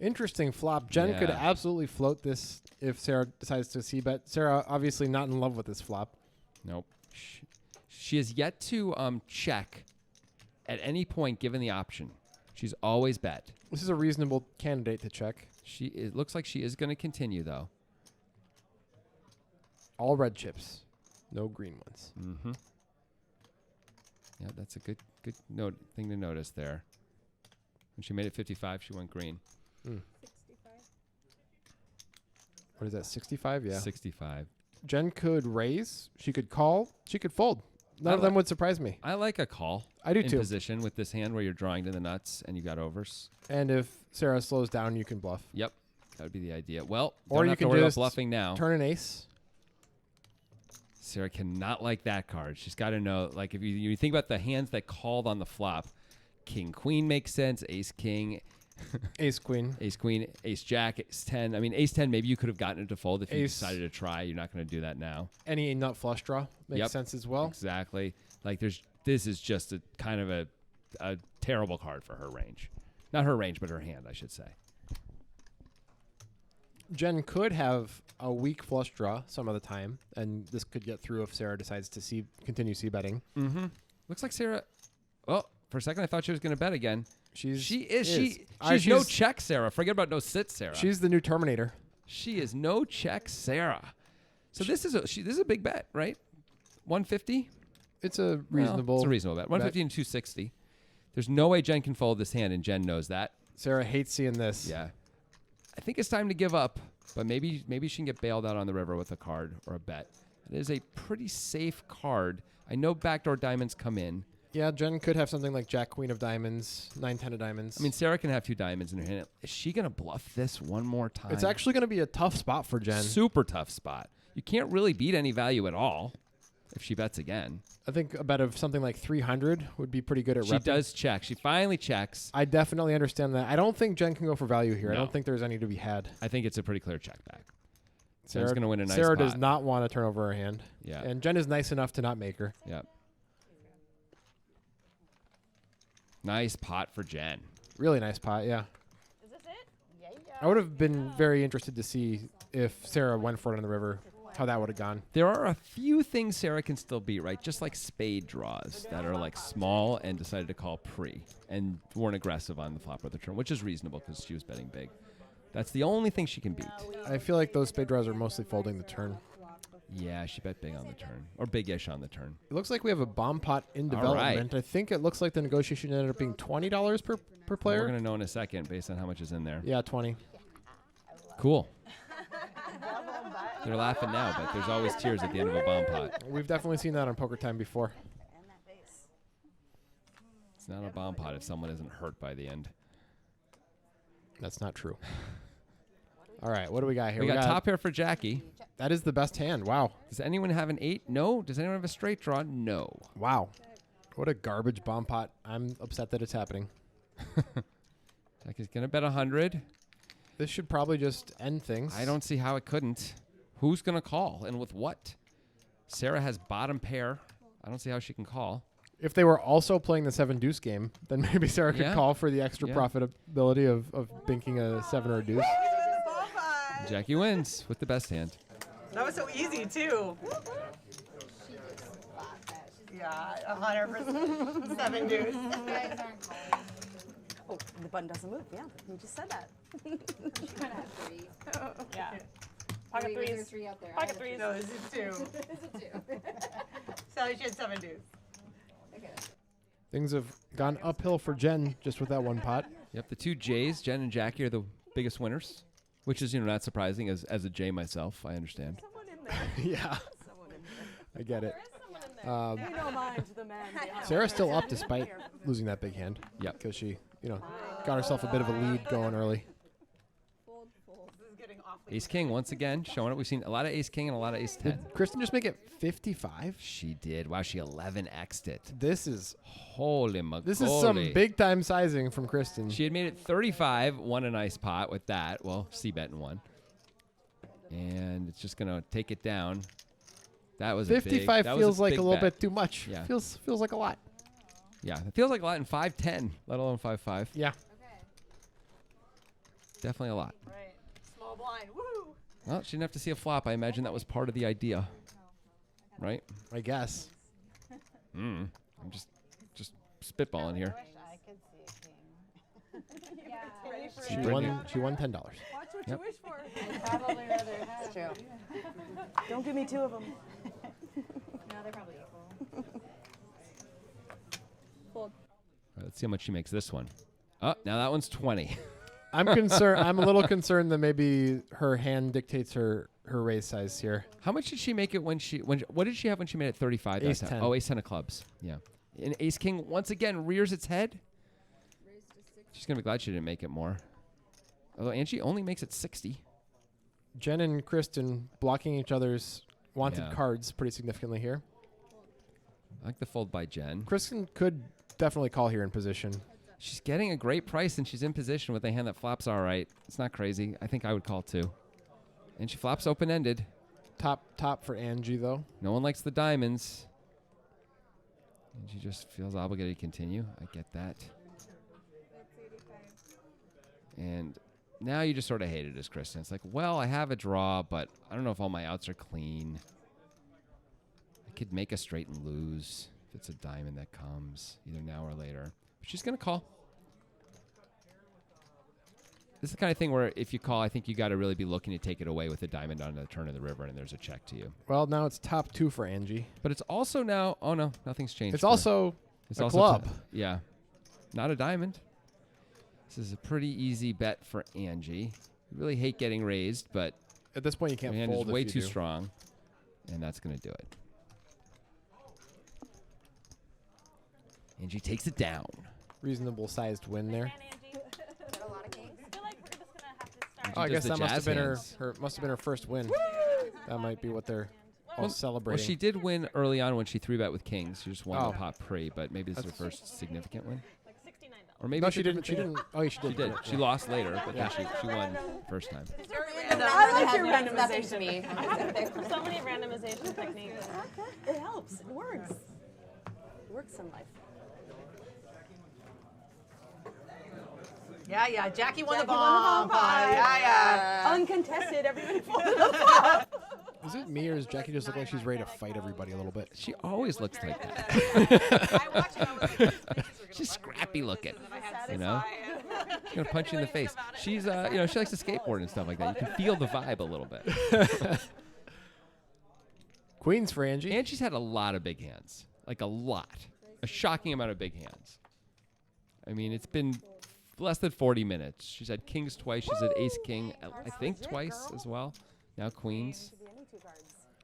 Interesting flop. Jen could Yeah. absolutely float this if Sarah decides to c-bet. Sarah obviously not in love with this flop. Nope. She has yet to check at any point given the option. She's always bet. This is a reasonable candidate to check. It looks like she is going to continue though. All red chips, no green ones. Mm-hmm. Yeah, that's a good thing to notice there. When she made it 55, she went green. 65. What is that, 65? Yeah. 65. Jen could raise. She could call. She could fold. None of them would surprise me. I like a call. I do in too. position with this hand where you're drawing to the nuts and you got overs. And if Sarah slows down, you can bluff. Yep, that would be the idea. Well, Or don't you have can to worry about just bluffing now. Turn an ace. Sarah cannot like that card. She's got to know, like, if you think about the hands that called on the flop, King Queen makes sense. Ace King, Ace Queen. Ace Queen, Ace Jack, Ace 10. I mean, Ace 10. Maybe you could have gotten it to fold if you Ace- decided to try. You're not going to do that now. Any nut flush draw makes Yep. sense as well. Exactly. Like this is just a kind of a terrible card for her range. Not her range, but her hand, I should say. Jen could have a weak flush draw some of the time, and this could get through if Sarah decides to continue c-betting. Mm-hmm. Looks like Sarah. Oh, for a second I thought she was going to bet again. She's no check, Sarah. Forget about no sit, Sarah. She's the new Terminator. She is no check, Sarah. So this is a big bet, right? 150. It's a reasonable. It's a reasonable bet. 150 and 260. There's no way Jen can fold this hand, and Jen knows that. Sarah hates seeing this. Yeah. I think it's time to give up, but maybe she can get bailed out on the river with a card or a bet. It is a pretty safe card. I know backdoor diamonds come in. Yeah, Jen could have something like Jack Queen of Diamonds, 9-10 of Diamonds. I mean, Sarah can have 2 diamonds in her hand. Is she going to bluff this one more time? It's actually going to be a tough spot for Jen. Super tough spot. You can't really beat any value at all if she bets again. I think a bet of something like 300 would be pretty good at She repping. does check. She finally checks. I definitely understand that. I don't think Jen can go for value here. I No. don't think there's any to be had. I think it's a pretty clear check back. Sarah's Jen's going to win a nice Sarah pot. does not want to turn over her hand. Yeah. And Jen is nice enough to not make her. Yep. Nice pot for Jen. Really nice pot, yeah. Is this it? Yeah. I would have been very interested to see if Sarah went for it on the river, how that would have gone. There are a few things Sarah can still beat, right? Just like spade draws that are like small and decided to call pre and weren't aggressive on the flop or the turn, which is reasonable because she was betting big. That's the only thing she can beat. I feel like those spade draws are mostly folding the turn. Yeah, she bet big on the turn or big-ish on the turn. It looks like we have a bomb pot in All development. I think it looks like the negotiation ended up being $20 per We're player. going to know in a second based on how much is in there. Yeah, 20. Cool. They're laughing now, but there's always tears at the end of a bomb pot. We've definitely seen that on Poker Time before. It's not a bomb pot if someone isn't hurt by the end. That's not true. All right, what do we got here? We got top pair for Jackie. That is the best hand. Wow. Does anyone have an 8? No. Does anyone have a straight draw? No. Wow. What a garbage bomb pot. I'm upset that it's happening. Jackie's going to bet 100. This should probably just end things. I don't see how it couldn't. Who's going to call and with what? Sarah has bottom pair. I don't see how she can call. If they were also playing the 7 deuce game, then maybe Sarah could call for the extra profitability of binking a 7 or a deuce. Jackie wins with the best hand. That was so easy, too. Yeah, 100%. 7 deuce. Oh, the button doesn't move. Yeah, you just said that. Yeah. Pocket threes. Pocket threes. No, this is 2. Sally, she had 7 deuce. Things have gone uphill for Jen just with that one pot. Yep, the 2 J's, Jen and Jackie, are the biggest winners, which is, not surprising as a J myself. I understand. Yeah. I get it. Mine's the man. Sarah's still up despite losing that big hand. Yeah. Because she, got herself a bit of a lead going early. Ace King once again showing it. We've seen a lot of Ace King and a lot of Ace 10. Did Kristen just make it 55? She did. Wow, she 11x'd it. This is holy moly. This is some big time sizing from Kristen. She had made it 35, won a nice pot with that. Well, C-bet and won. And it's just gonna take it down. That was 55 feels like a little bet. bit too much. Yeah. Feels like a lot. Yeah, it feels like a lot in 5-10, let alone 5-5. Yeah. Definitely a lot. Right. Small blind. Woo! Well, she didn't have to see a flop. I imagine that was part of the idea. Right? I guess. I'm just spitballing here. She won $10. Watch what Yep. you wish for. Probably rather have. It's true. Don't give me 2 of them. No, they're probably equal. All right, let's see how much she makes this one. Oh, now that one's 20. I'm concerned. I'm a little concerned that maybe her hand dictates her raise size here. How much did she make it when what did she have when she made it 35? Ace that time? 10. Oh, Ace 10 of clubs. Yeah. And Ace King once again rears its head. She's going to be glad she didn't make it more. Although Angie only makes it 60. Jen and Kristen blocking each other's wanted Yeah. cards pretty significantly here. I like the fold by Jen. Kristen could definitely call here in position. She's getting a great price, and she's in position with a hand that flops all right. It's not crazy. I think I would call too. And she flops open-ended. Top for Angie, though. No one likes the diamonds. And she just feels obligated to continue. I get that. And now you just sort of hate it as Kristen. It's like, well, I have a draw, but I don't know if all my outs are clean. I could make a straight and lose if it's a diamond that comes, either now or later. But she's going to call. This is the kind of thing where if you call, I think you got to really be looking to take it away with a diamond on the turn of the river, and there's a check to you. Well, now it's top 2 for Angie. But it's also now, oh no, nothing's changed. It's also a club. Yeah. Not a diamond. This is a pretty easy bet for Angie. You really hate getting raised, but at this point you can't her hand fold. is way if you too do. strong, and that's going to do it. Angie takes it down. Reasonable sized win there. A lot of kings. I feel like we're just gonna have to start. Oh, I does guess the that must have jazz been hands. her first win. That might be what they're all Well, celebrating. she did win early on when she 3-bet with kings. She just won Oh. the pot pre, but maybe this is her first significant win. Like $69. Or maybe no, it's she a didn't. different She thing. didn't. Oh, she She did. did. She lost later, but then she won first time. I like your nothing to me. So many randomization techniques. It helps. It works. It works in life. Yeah. Jackie won the Jackie won bomb the bomb pot. pot. Yeah. Uncontested. Everybody folded the flop. Is it me or does Jackie just look like she's ready to fight everybody a little bit? She always looks like that. I watched it. I was like, She's scrappy looking. I had You know? She's gonna punch you in the face. She's, she likes to skateboard and stuff like that. You can feel the vibe a little bit. Queens for Angie. And she's had a lot of big hands, like a lot, a shocking amount of big hands. I mean, it's been less than 40 minutes. She's had kings twice. She's had ace king, I think twice as well. Now queens.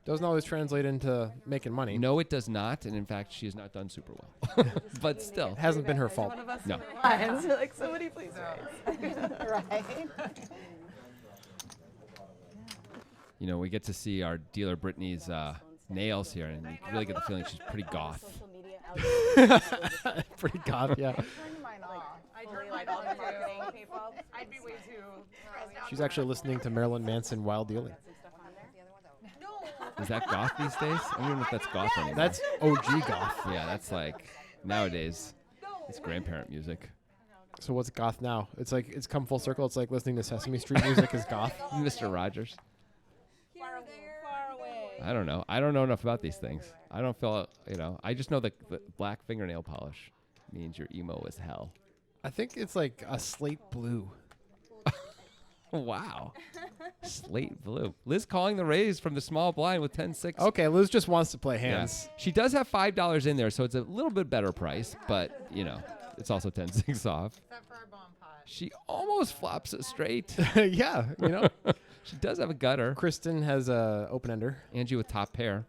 Doesn't always translate into making money. No, it does not. And in fact, she has not done super well. But still. It hasn't been her fault. No. Like, somebody please raise. Right. You know, we get to see our dealer Brittany's nails here, and you can really get the feeling she's pretty goth. Pretty goth, yeah. Turn mine off. I turned Like mine all the off, marketing too. people. I'd be way too. She's actually listening to Marilyn Manson while dealing. Is that goth these days? I don't even know if that's goth anymore. That's OG goth. Yeah, that's like nowadays. It's grandparent music. So what's goth now? It's like it's come full circle. It's like listening to Sesame Street music is goth. Mr. Rogers. Far away. I don't know. I don't know enough about these things. I don't feel, I just know that the black fingernail polish means you're emo as hell. I think it's like a slate blue. Wow. Slate blue. Liz calling the raise from the small blind with 10-6. Okay, Liz just wants to play Yeah. hands. She does have $5 in there, so it's a little bit better price, but, it's also 10-6 off. Except for our bomb pot. She almost flops it straight. Yeah, She does have a gutter. Kristen has a open ender. Angie with top pair.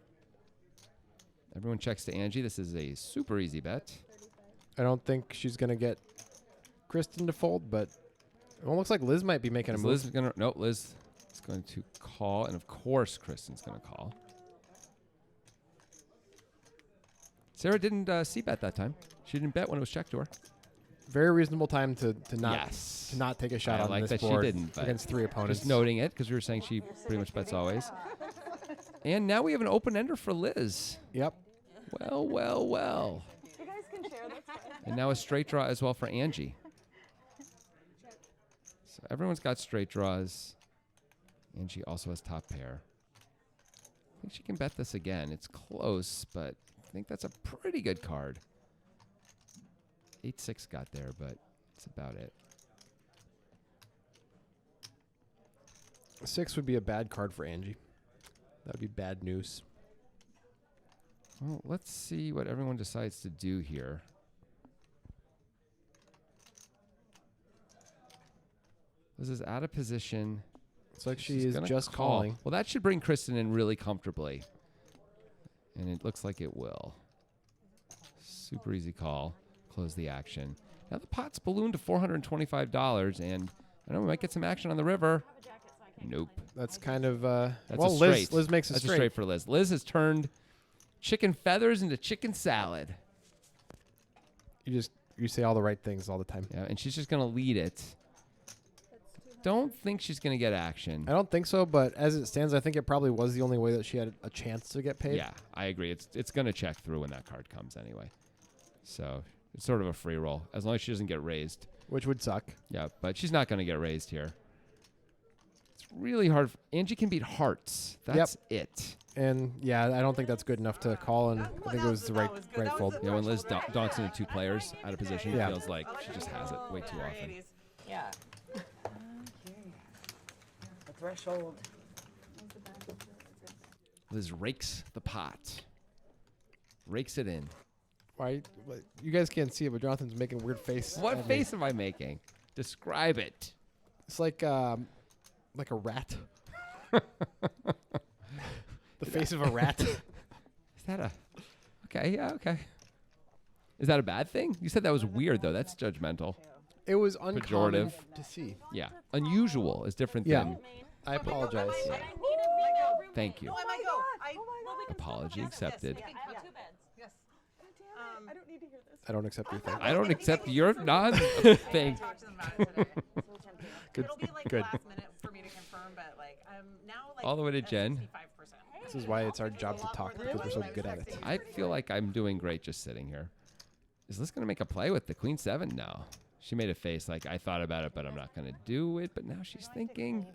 Everyone checks to Angie. This is a super easy bet. I don't think she's gonna get Kristen to fold, but it looks like Liz might be making a Is move. Liz gonna? No, Liz is going to call, and of course Kristen's going to call. Sarah didn't c-bet that time. She didn't bet when it was checked to her. Very reasonable time to not Yes. to not take a shot I on like this that she board didn't, but against three opponents. Just noting it because we were saying she pretty much bets always. And now we have an open ender for Liz. Yep. Well, well, well. You guys can share this. And now a straight draw as well for Angie. So everyone's got straight draws. Angie also has top pair. I think she can bet this again. It's close, but I think that's a pretty good card. 8-6 got there, but that's about it. 6 would be a bad card for Angie. That would be bad news. Well, let's see what everyone decides to do here. This is out of position. It's like she She's is gonna just call. calling. Well, that should bring Kristen in really comfortably. And it looks like it will. Super easy call. Close the action. Now the pot's ballooned to $425, and I know we might get some action on the river. Nope. That's kind of That's well, a straight. Liz makes a That's straight. a straight for Liz. Liz has turned chicken feathers into chicken salad. You say all the right things all the time. Yeah, and she's just going to lead it. Don't think she's going to get action. I don't think so, but as it stands, I think it probably was the only way that she had a chance to get paid. Yeah, I agree. It's going to check through when that card comes anyway. So it's sort of a free roll, as long as she doesn't get raised. Which would suck. Yeah, but she's not going to get raised here. It's really hard. Angie can beat hearts. That's it. And yeah, I don't think that's good enough to call, and I think it was the right fold. Yeah, when Liz donks into two players out of position, Yeah. it feels like she just has it way too often. Yeah. The threshold. Liz rakes the pot. Rakes it in. Why? You guys can't see it, but Jonathan's making a weird face. What at me. face am I making? Describe it. It's like a rat. The face of a rat. Is that a... Okay, yeah, okay. Is that a bad thing? You said that was weird, though. That's judgmental. It was uncommon Pejorative. to see. Yeah. Unusual is different Yeah. than... I apologize. Yeah. Thank you. Apology accepted. Yes. I don't need to hear this. I don't accept your thing. I don't accept your non-thing. Talk to them about it today. Good. It'll be like Good. last minute for me to confirm, but like I'm now like All the way to at Jen. 65%. This is why it's our job to talk, because we're so good at it. I feel like I'm doing great just sitting here. Is Liz going to make a play with the Queen 7? No. She made a face like, I thought about it, but I'm not going to do it. But now she's thinking.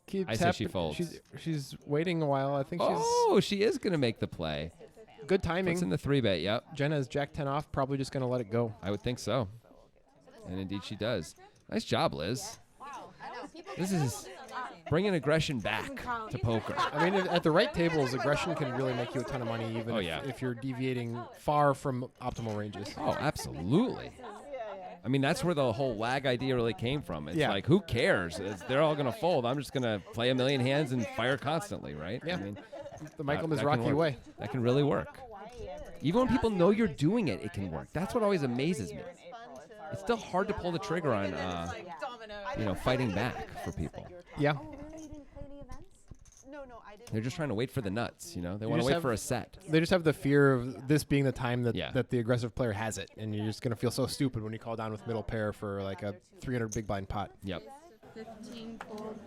Keeps I say she happen- folds. She's waiting a while. I think Oh, she is going to make the play. she's good timing. What's in the 3-bet? Yep. Jenna has Jack 10 off. Probably just going to let it go. I would think so. And indeed she does. Nice job, Liz. This is bringing aggression back to poker. I mean, at the right tables, aggression can really make you a ton of money, even Oh, yeah. if you're deviating far from optimal ranges. Oh, absolutely. I mean, that's where the whole lag idea really came from. It's Yeah. like, who cares? They're all going to fold. I'm just going to play a million hands and fire constantly, right? Yeah. I mean, The Michael that can Mizrachi work. way. That can really work. Even when people know you're doing it, it can work. That's what always amazes me. It's still hard to pull the trigger on, fighting back for people. Yeah. No, They're just trying to wait for the nuts, They want to just wait have- for a set. They just have the fear of this being the time that, Yeah. that the aggressive player has it, and you're just going to feel so stupid when you call down with middle pair for like a 300 big blind pot. Yep. 15 fold.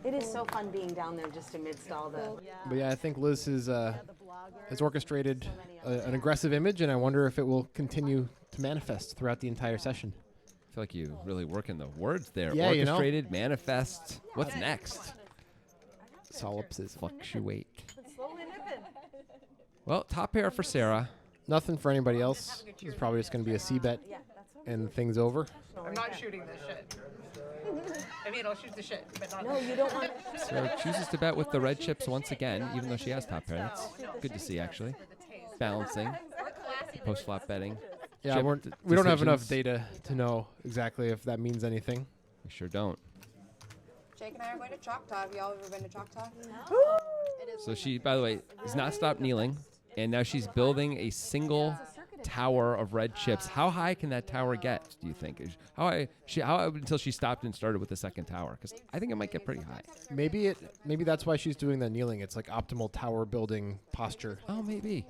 It is so fun being down there just amidst all the. But yeah, I think Liz has orchestrated an aggressive image, and I wonder if it will continue to manifest throughout the entire session. I feel like you really working the words there. Yeah, Orchestrated, manifest. What's next? Solipsism. Fluctuate. Well, top pair for Sarah. Nothing for anybody else. It's probably just going to be a C bet, and things over. I'm not shooting this shit. I mean, I'll shoot the shit, but not. No, you don't want. Sarah chooses to bet with the red chips once again, even though she has top pair. That's good to see, actually. Balancing. Post-flop betting. Yeah, Chip we don't have enough decisions. data to know exactly if that means anything. We sure don't. Jake and I are going to Choctaw. Have y'all ever been to Choctaw? So she, by the way, has not stopped kneeling, and now she's building a single tower of red chips. How high can that tower get, do you think? How high until she stopped and started with the second tower? Because I think it might get pretty high. Maybe that's why she's doing the kneeling. It's like optimal tower building posture. Oh, maybe.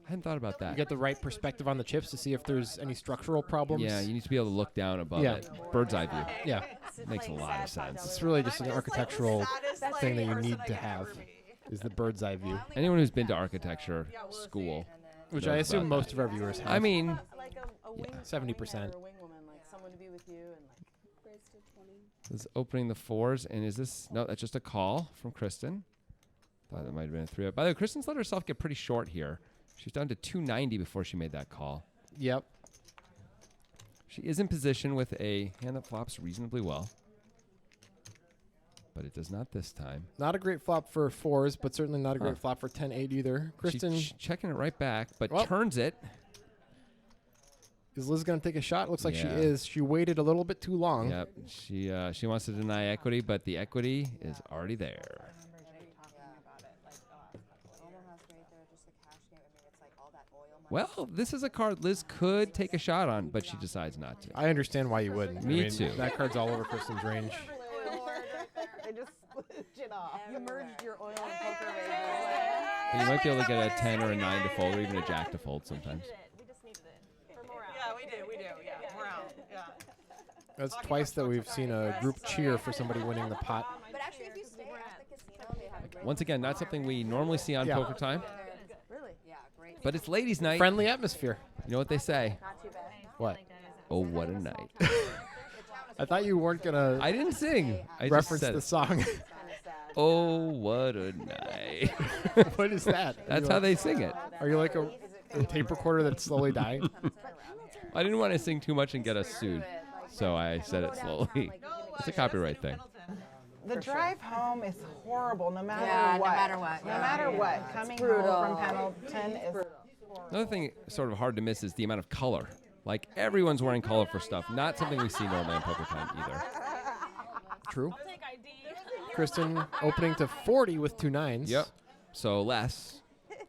I hadn't thought about You that. get the right perspective on the chips to see if there's any structural problems. Yeah, you need to be able to look down above Yeah. it. Bird's eye view. Yeah. Makes a lot of sense. It's really just an architectural thing that you need to have, is the bird's eye view, Anyone who's been to architecture school, which knows I assume about most that. of our viewers have. I mean, Like a wing 70%. or a wing woman, like someone to be with you and like. is opening the fours, and is this? No, that's just a call from Kristen. Thought that might have been a 3-0. By the way, Kristen's let herself get pretty short here. She was down to 290 before she made that call. Yep. She is in position with a hand that flops reasonably well, but it does not this time. Not a great flop for fours, but certainly not a great Huh. flop for 10-8 either. Kristen, She's checking it right back, but Well. turns it. is Liz going to take a shot? Looks like she Yeah. is. She waited a little bit too long. Yep. She wants to deny equity, but the equity is already there. Well, this is a card Liz could take a shot on, but she decides not to. I understand why you wouldn't. Me I mean, too. That card's all over Kristen's range. They just split it off. You merged your oil and poker razors. But you might be able to get a 10 or a 9 to fold, or even a jack to fold sometimes. We just needed it for morale. Yeah, we do. Yeah, we're out. Yeah. That's twice that we've seen a group cheer for somebody winning the pot. But actually, if you stay at the casino, they have a great. Once again, not something we normally see on Yeah. Poker Time, Really? Yeah, great. but it's ladies' night. Friendly atmosphere. You know what they say? Not too bad. What? Oh, what a night. I thought you weren't going to I didn't sing. I just reference said the it. song. Kind of sad. Oh, what a night. What is that? That's how they sing it. Are you like a tape recorder that's slowly dying? I didn't want to sing too much and get us sued, so I said it slowly. It's a copyright thing. The drive home is horrible, no matter Yeah, no what. matter what, No yeah. matter what. Coming home brutal. from Pendleton is. Another thing sort of hard to miss is the amount of color. Like, everyone's wearing color for stuff. Not something we see normally on Poker Time either. True. Take ID. Kristen opening to 40 with 2 9s. Yep. So less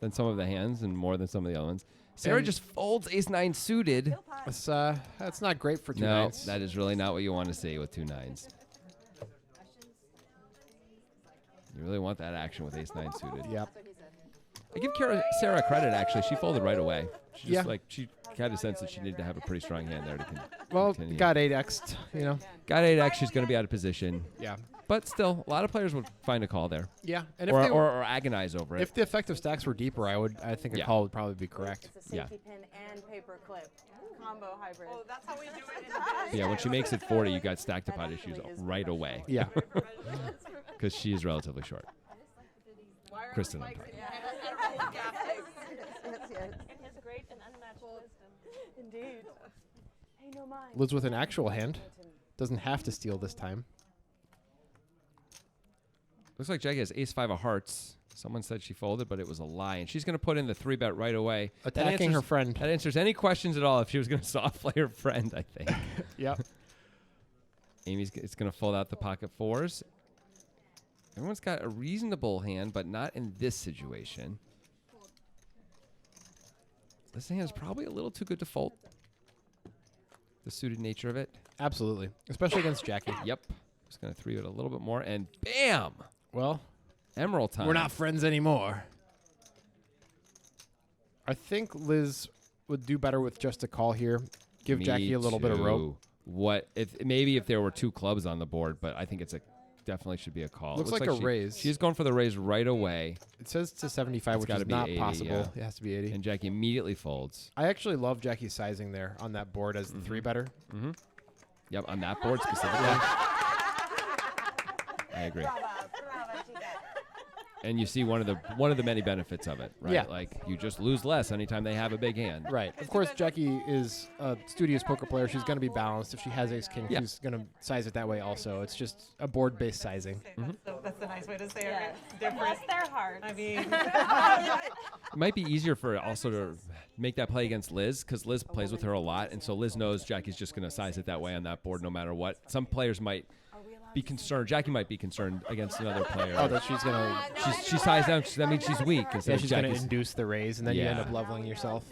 than some of the hands and more than some of the other ones. Sarah And- just folds ace-9 suited. That's not great for 2 No, 9s. that is really not what you want to see with 2 9s. You really want that action with ace-9 suited. Yep. I give Sarah credit, actually. She folded right away. She just, Yeah. she had a sense that she needed to have a pretty strong hand there to Well, continue. got 8x'd, you know. Got 8x, she's going to be out of position. Yeah. But still, a lot of players would find a call there. Yeah. And if, Or agonize over it. if the effective stacks were deeper, I think a Yeah. call would probably be correct. It's a Yeah. safety pin and paper clip combo hybrid. Oh, that's how we do it in the But yeah, when she makes it 40, you got stack to pot issues right away. Yeah. Because she is relatively short. Kristen, I'm sorry. In his great and unmatched wisdom. Indeed. Hey, no mind. Liz with an actual hand. Doesn't have to steal this time. Looks like Jacki has ace-5 of hearts. Someone said she folded, but it was a lie. And she's going to put in the 3-bet right away. That Attacking her answers- friend. That answers any questions at all if she was going to soft play her friend, I think. Yep. Amy's it's going to fold out the pocket fours. Everyone's got a reasonable hand, but not in this situation. This hand is probably a little too good to fold. The suited nature of it. Absolutely. Especially against Jacki. Yep. Just going to 3-bet a little bit more, and bam! Well, Emerald time. we're not friends anymore. I think Liz would do better with just a call here. Give Me Jacki a little bit of rope. What if maybe if there were 2 clubs on the board, but I think it's definitely should be a call. Looks like a raise. She's going for the raise right away. It says to 75, which gotta is be not 80, possible. yeah. It has to be 80. And Jacki immediately folds. I actually love Jacki's sizing there on that board as the 3-better. Mm-hmm. Yep, on that board specifically. I agree. And you see one of the many benefits of it, right? Yeah. Like you just lose less anytime they have a big hand. Right. Of course, Jacki is a studious poker player. She's going to be balanced. If she has ace-king, she's going to size it that way also. It's just a board-based sizing. That's the nice way to say it. Yes. Different. Bless their hearts. I mean, It might be easier for also to make that play against Liz because Liz plays with her a lot, and so Liz knows Jacki's just going to size it that way on that board no matter what. Some players might be concerned. Jacki might be concerned against another player. Oh, that she's going to... She sized down. That means she's weak. Yeah, she's going to induce the raise, and then you end up leveling yourself.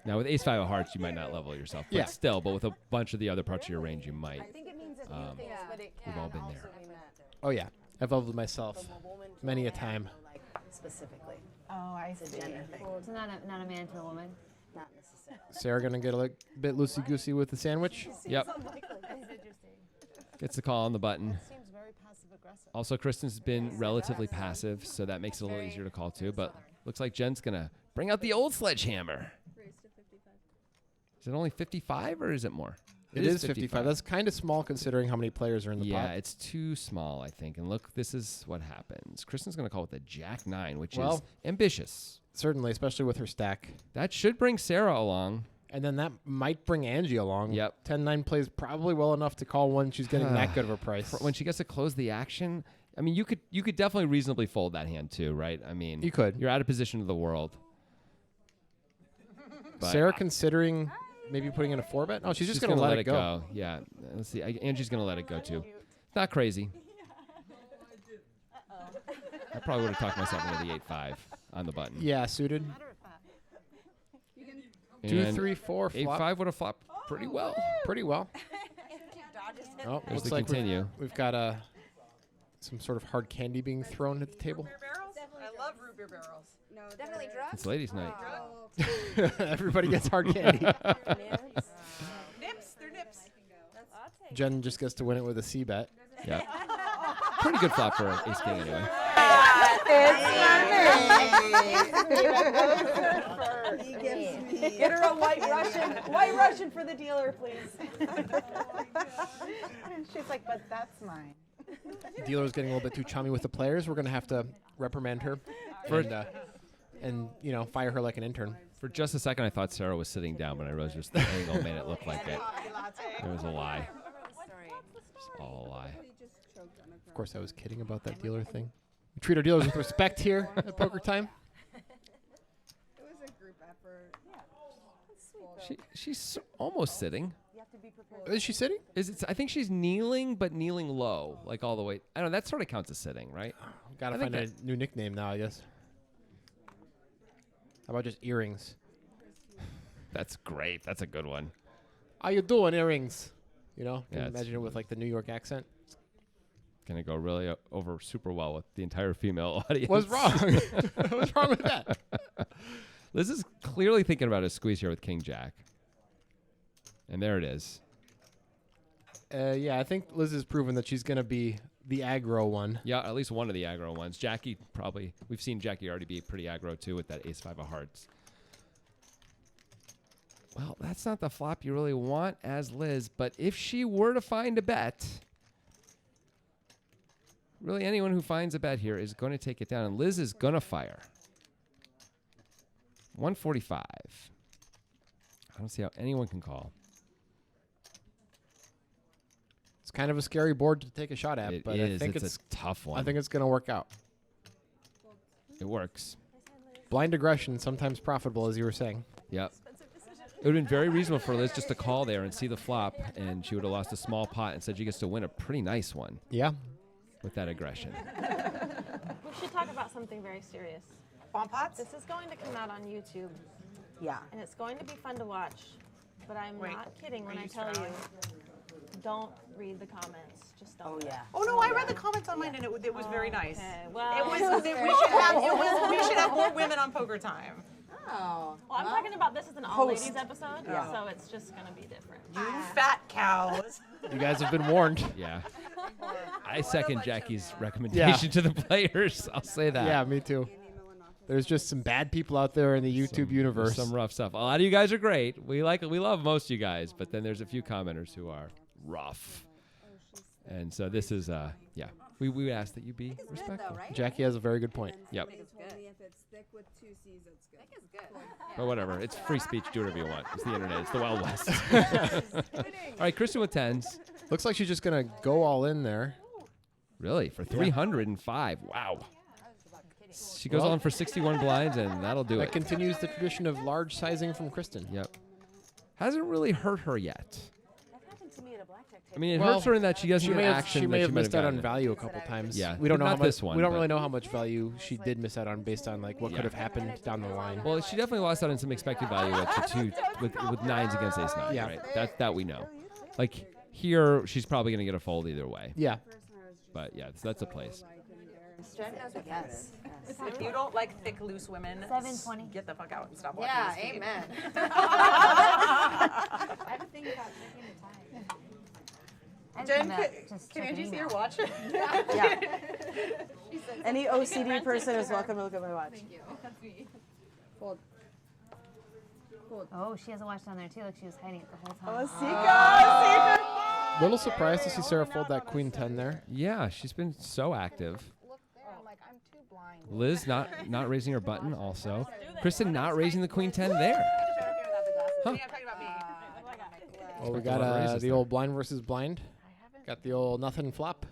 Now, with ace-5 of hearts, you might not level yourself. But still, but with a bunch of the other parts of your range, you might. We've all been there. Oh, yeah. I've leveled myself many a time. Specifically. Oh, I see. It's not a man to a woman. Not necessarily. Sarah going to get a bit loosey-goosey with the sandwich. Yep. Gets the call on the button. Seems very passive-aggressive. Also, Kristen's been relatively passive, so that makes it a little easier to call too. But looks like Jen's going to bring out the old sledgehammer. Is it only 55 or is it more? It is 55. That's kind of small considering how many players are in the pot. Yeah, it's too small, I think. And look, this is what happens. Kristen's going to call with a Jack-9, which is ambitious. Certainly, especially with her stack. That should bring Sarah along. And then that might bring Angie along. Yep. 10-9 plays probably well enough to call when she's getting that good of a price. When she gets to close the action, I mean, you could definitely reasonably fold that hand too, right? I mean, you could. You're out of position to the world. But Sarah considering maybe putting in a 4-bet? Oh, she's just going to let it go. Yeah. Let's see. Angie's going to let it go too. Not crazy. I probably would have talked myself into the 8-5 on the button. Yeah, suited. 2, 3, 4 flop. 8-5 would have flopped pretty well. Pretty well. Oh, There's looks the like continue. we've got some sort of hard candy being thrown at the table. root beer barrels? I love root beer barrels. No, definitely drugs. It's ladies' night. Everybody gets hard candy. Nips, they're nips. Jen just gets to win it with a C-bet. Yeah. Pretty good flop for ace king anyway. Get her a white Russian for the dealer, please. She's like, but that's mine. Dealer's getting a little bit too chummy with the players. We're going to have to reprimand her and fire her like an intern. For just a second, I thought Sarah was sitting down, but I realized just the angle made it look like it. It was a lie. It's all a lie. Of course, I was kidding about that dealer thing. We treat our dealers with respect here at Poker Time. It was a group effort. She's almost sitting. You have to be prepared. Is she sitting? I think she's kneeling, but kneeling low, like all the way. I don't know. That sort of counts as sitting, right? Gotta find a new nickname now, I guess. How about just earrings? That's great. That's a good one. How you doing, earrings? Can Yeah, you imagine it with like the New York accent? Gonna go really over super well with the entire female audience. What's wrong? What's wrong with that? Liz is clearly thinking about a squeeze here with King Jack. And there it is. Yeah, I think Liz has proven that she's going to be the aggro one. Yeah, at least one of the aggro ones. Jacki probably. We've seen Jacki already be pretty aggro too with that ace-5 of hearts. Well, that's not the flop you really want as Liz, but if she were to find a bet, really anyone who finds a bet here is going to take it down, and Liz is going to fire. 145. I don't see how anyone can call. It's kind of a scary board to take a shot at, but I think it's a tough one. I think it's going to work out. It works. Blind aggression, sometimes profitable, as you were saying. Yep. It would have been very reasonable for Liz just to call there and see the flop, and she would have lost a small pot. Instead, she gets to win a pretty nice one. Yeah. With that aggression. We should talk about something very serious. Bomb pots? This is going to come out on YouTube. Yeah. And it's going to be fun to watch. But I'm not kidding when I tell struggling? you, don't read the comments. Just don't. Oh yeah. Oh no, I read the comments on mine and it was very nice. Okay, well, It was. We should have more women on Poker Time. Oh. Well, I'm talking about this as an all-ladies episode, so it's just going to be different. You fat cows. You guys have been warned. Yeah. I second Jackie's recommendation to the players. I'll say that. Yeah, me too. There's just some bad people out there in the YouTube universe. Some rough stuff. A lot of you guys are great. We love most of you guys, but then there's a few commenters who are rough. And so this is yeah. We ask that you be respectful. Jackie has a very good point. Yep. If it's thick with 2 C's, it's good. Thick is good. But whatever. It's free speech. Do whatever you want. It's the internet. It's the Wild West. All right, Kristen with 10s. Looks like she's just going to go all in there. Really? For 305. Wow. She goes on for 61 blinds, and that'll do That it. continues the tradition of large sizing from Kristen. Yep. Hasn't really hurt her yet. That happened to me at a blackjack table. I mean, it hurts her in that she doesn't get action. She may have missed out on gotten. value a couple times. Yeah, we don't know not how much. this one, we don't but- really know how much value she did miss out on based on like what Yeah. could have happened down the line. Well, she definitely lost out on some expected value with the two with nines against ace nine. Yeah. Right. That we know. Like here, she's probably going to get a fold either way. Yeah. But yeah, so that's a place. Jen knows what that is. If you don't like thick, loose women, 720. get the fuck out and stop watching Yeah, this feed. amen. I have a thing about taking the time. Jen, can Angie see your watch? Yeah. Any OCD person is welcome to look at my watch. Thank you. That's me. Fold. Oh, she has a watch down there too. Like she was hiding it the whole Oh, time. Sika! Little surprised to see Sarah fold that queen 10 there. Yeah, she's been so active. Look there. I'm like, I'm too blind. Liz not raising her button also. Kristen not raising the queen 10 there. Huh. I'm talking about me. Oh, we Expect a got lot of raises the there. old blind versus blind. Got the old nothing flop.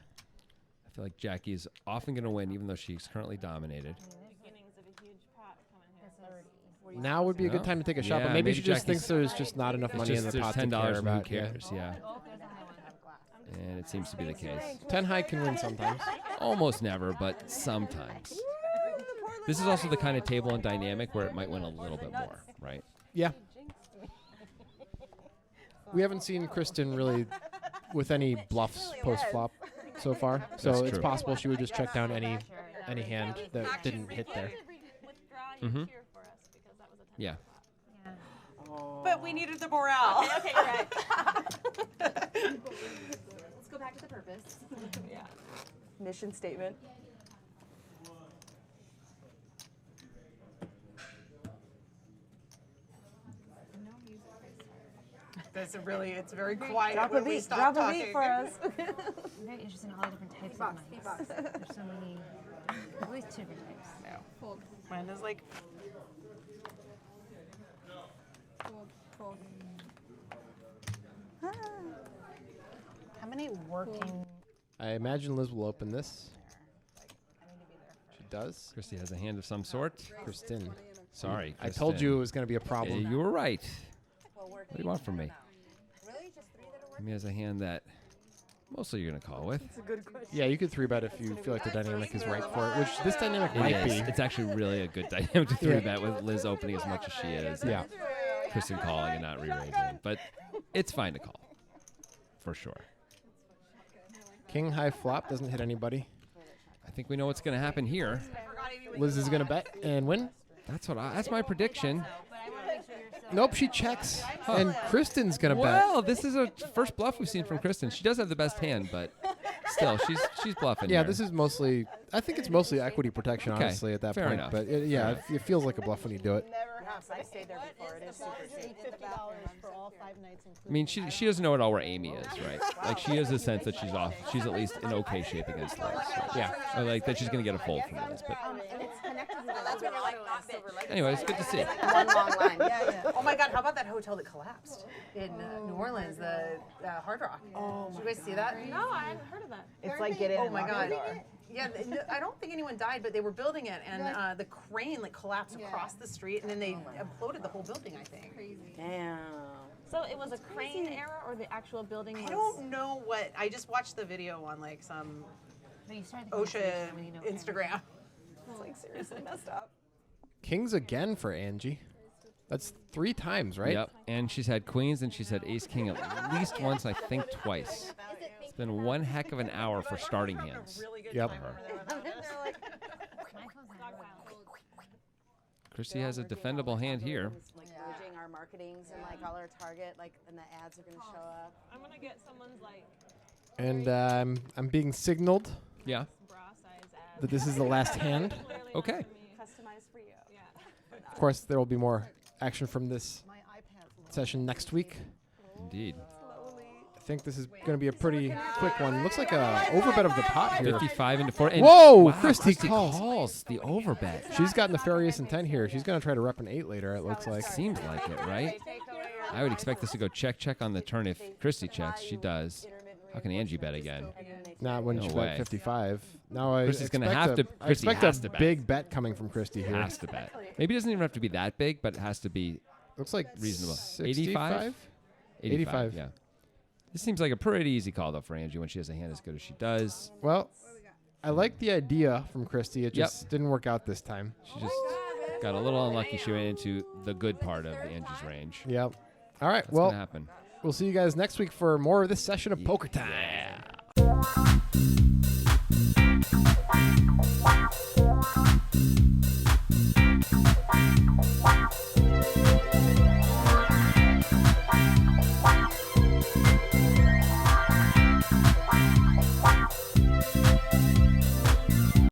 I feel like Jackie's often going to win, even though she's currently dominated. Beginnings of a huge pot coming here. Now would be a good No? time to take a shot, Yeah, but maybe maybe she just Jackie's- thinks there's just not enough money in the There's pot to $10 care who about. cares, yeah. And it seems to be the case. 10 high can win sometimes. Almost never, but sometimes. This is also the kind of table and dynamic where it might win a little bit more, right? Yeah. We haven't seen Kristen really with any bluffs post flop so far, so That's it's true. possible she would just check down any hand that didn't hit there. Withdraw your cheer for us because that was a 10. Yeah. But we needed the morale. Okay, you're right. Let's go back to the purpose. Yeah. Mission statement. It's very quiet Drop a when we beat. stop Drop a talking. beat for us. I'm very interested in all the different types of mics. There's so many, at least 2 different types. No. Mine is like, Fold. Fold. How many working? I imagine Liz will open this. She does. Christy has a hand of some sort. Kristen. Sorry, I told Kristen. you it was going to be a Yeah, problem. you were right. Well, What do you want from me? Really? Just 3 that are working? He has a hand that mostly you're going to call with. It's a good question. Yeah, you could 3-bet if you feel like the dynamic is right for it, which this dynamic It might is. be. It's actually really a good dynamic to 3-bet with Liz opening as much as she is. Yeah. Kristen calling and not re-raising. But it's fine to call. For sure. King high flop doesn't hit anybody. I think we know what's going to happen here. Liz is going to bet and win. That's my prediction. Nope, she checks. And Kristen's going to bet. Well, this is a first bluff we've seen from Kristen. She does have the best hand, but still, she's bluffing. Yeah, here. this is mostly, I think it's mostly equity protection, Okay, honestly, at that fair point. enough. But yeah, it feels like a bluff when you do it. I stayed there before. It is super cheap. $50 for all 5 nights included. I mean, she doesn't know at all where Amy is, right? Like she has a sense that she's off. She's at least in okay shape against Liz. Yeah. Or like that she's gonna get a fold from Liz. But And it's connected to the that's when you're like, not silver leg. anyway, it's good to see. One long line. Yeah. oh my God, how about that hotel that collapsed? In New Orleans, the Hard Rock. Oh, Did you guys see that? No, I hadn't heard of that. It's like get in. Oh and my lock God. the door. Yeah, I don't think anyone died, but they were building it, and the crane like collapsed across the street, and then they imploded the whole building. I think. Damn. So it was a crane error or the actual building was... I don't know what. I just watched the video on like some But you started the OSHA conversation when you know Instagram. It's like seriously messed up. Kings again for Angie. That's 3 times, right? Yep. And she's had queens and she's had ace king at least once, I think twice. It's been one heck of an hour for starting hands. Yep. Christy has a defendable hand here. Like bridging our marketings and like all our target, like, and the ads are gonna show up. I'm gonna get someone's like And I'm being signaled Yeah. bra size ad. that this is the last hand. Okay. Customized for you. Yeah. Of course, there will be more action from this session next week. Indeed. I think this is going to be a pretty quick one. Looks like a overbet of the pot here. 55 into 4. And Whoa, wow, Christy calls. calls the overbet. She's got nefarious intent here. She's going to try to rep an 8 later, it looks like. Seems like it, right? I would expect this to go check on the turn if Christy checks. She does. How can Angie bet again? Not when No she way. bet 55. Now I Christy's gonna expect have a- to- I Christy expect has a to bet. big bet coming from Christy here. Has to bet. Maybe it doesn't even have to be that big, but it has to be Looks like reasonable. 65? 85, yeah. This seems like a pretty easy call, though, for Angie when she has a hand as good as she does. Well, I like the idea from Christy. It Yep. just didn't work out this time. She just got a little unlucky. She went into the good part of Angie's range. Yep. All right. That's well, gonna happen. we'll see you guys next week for more of this session of Poker Time. Yeah.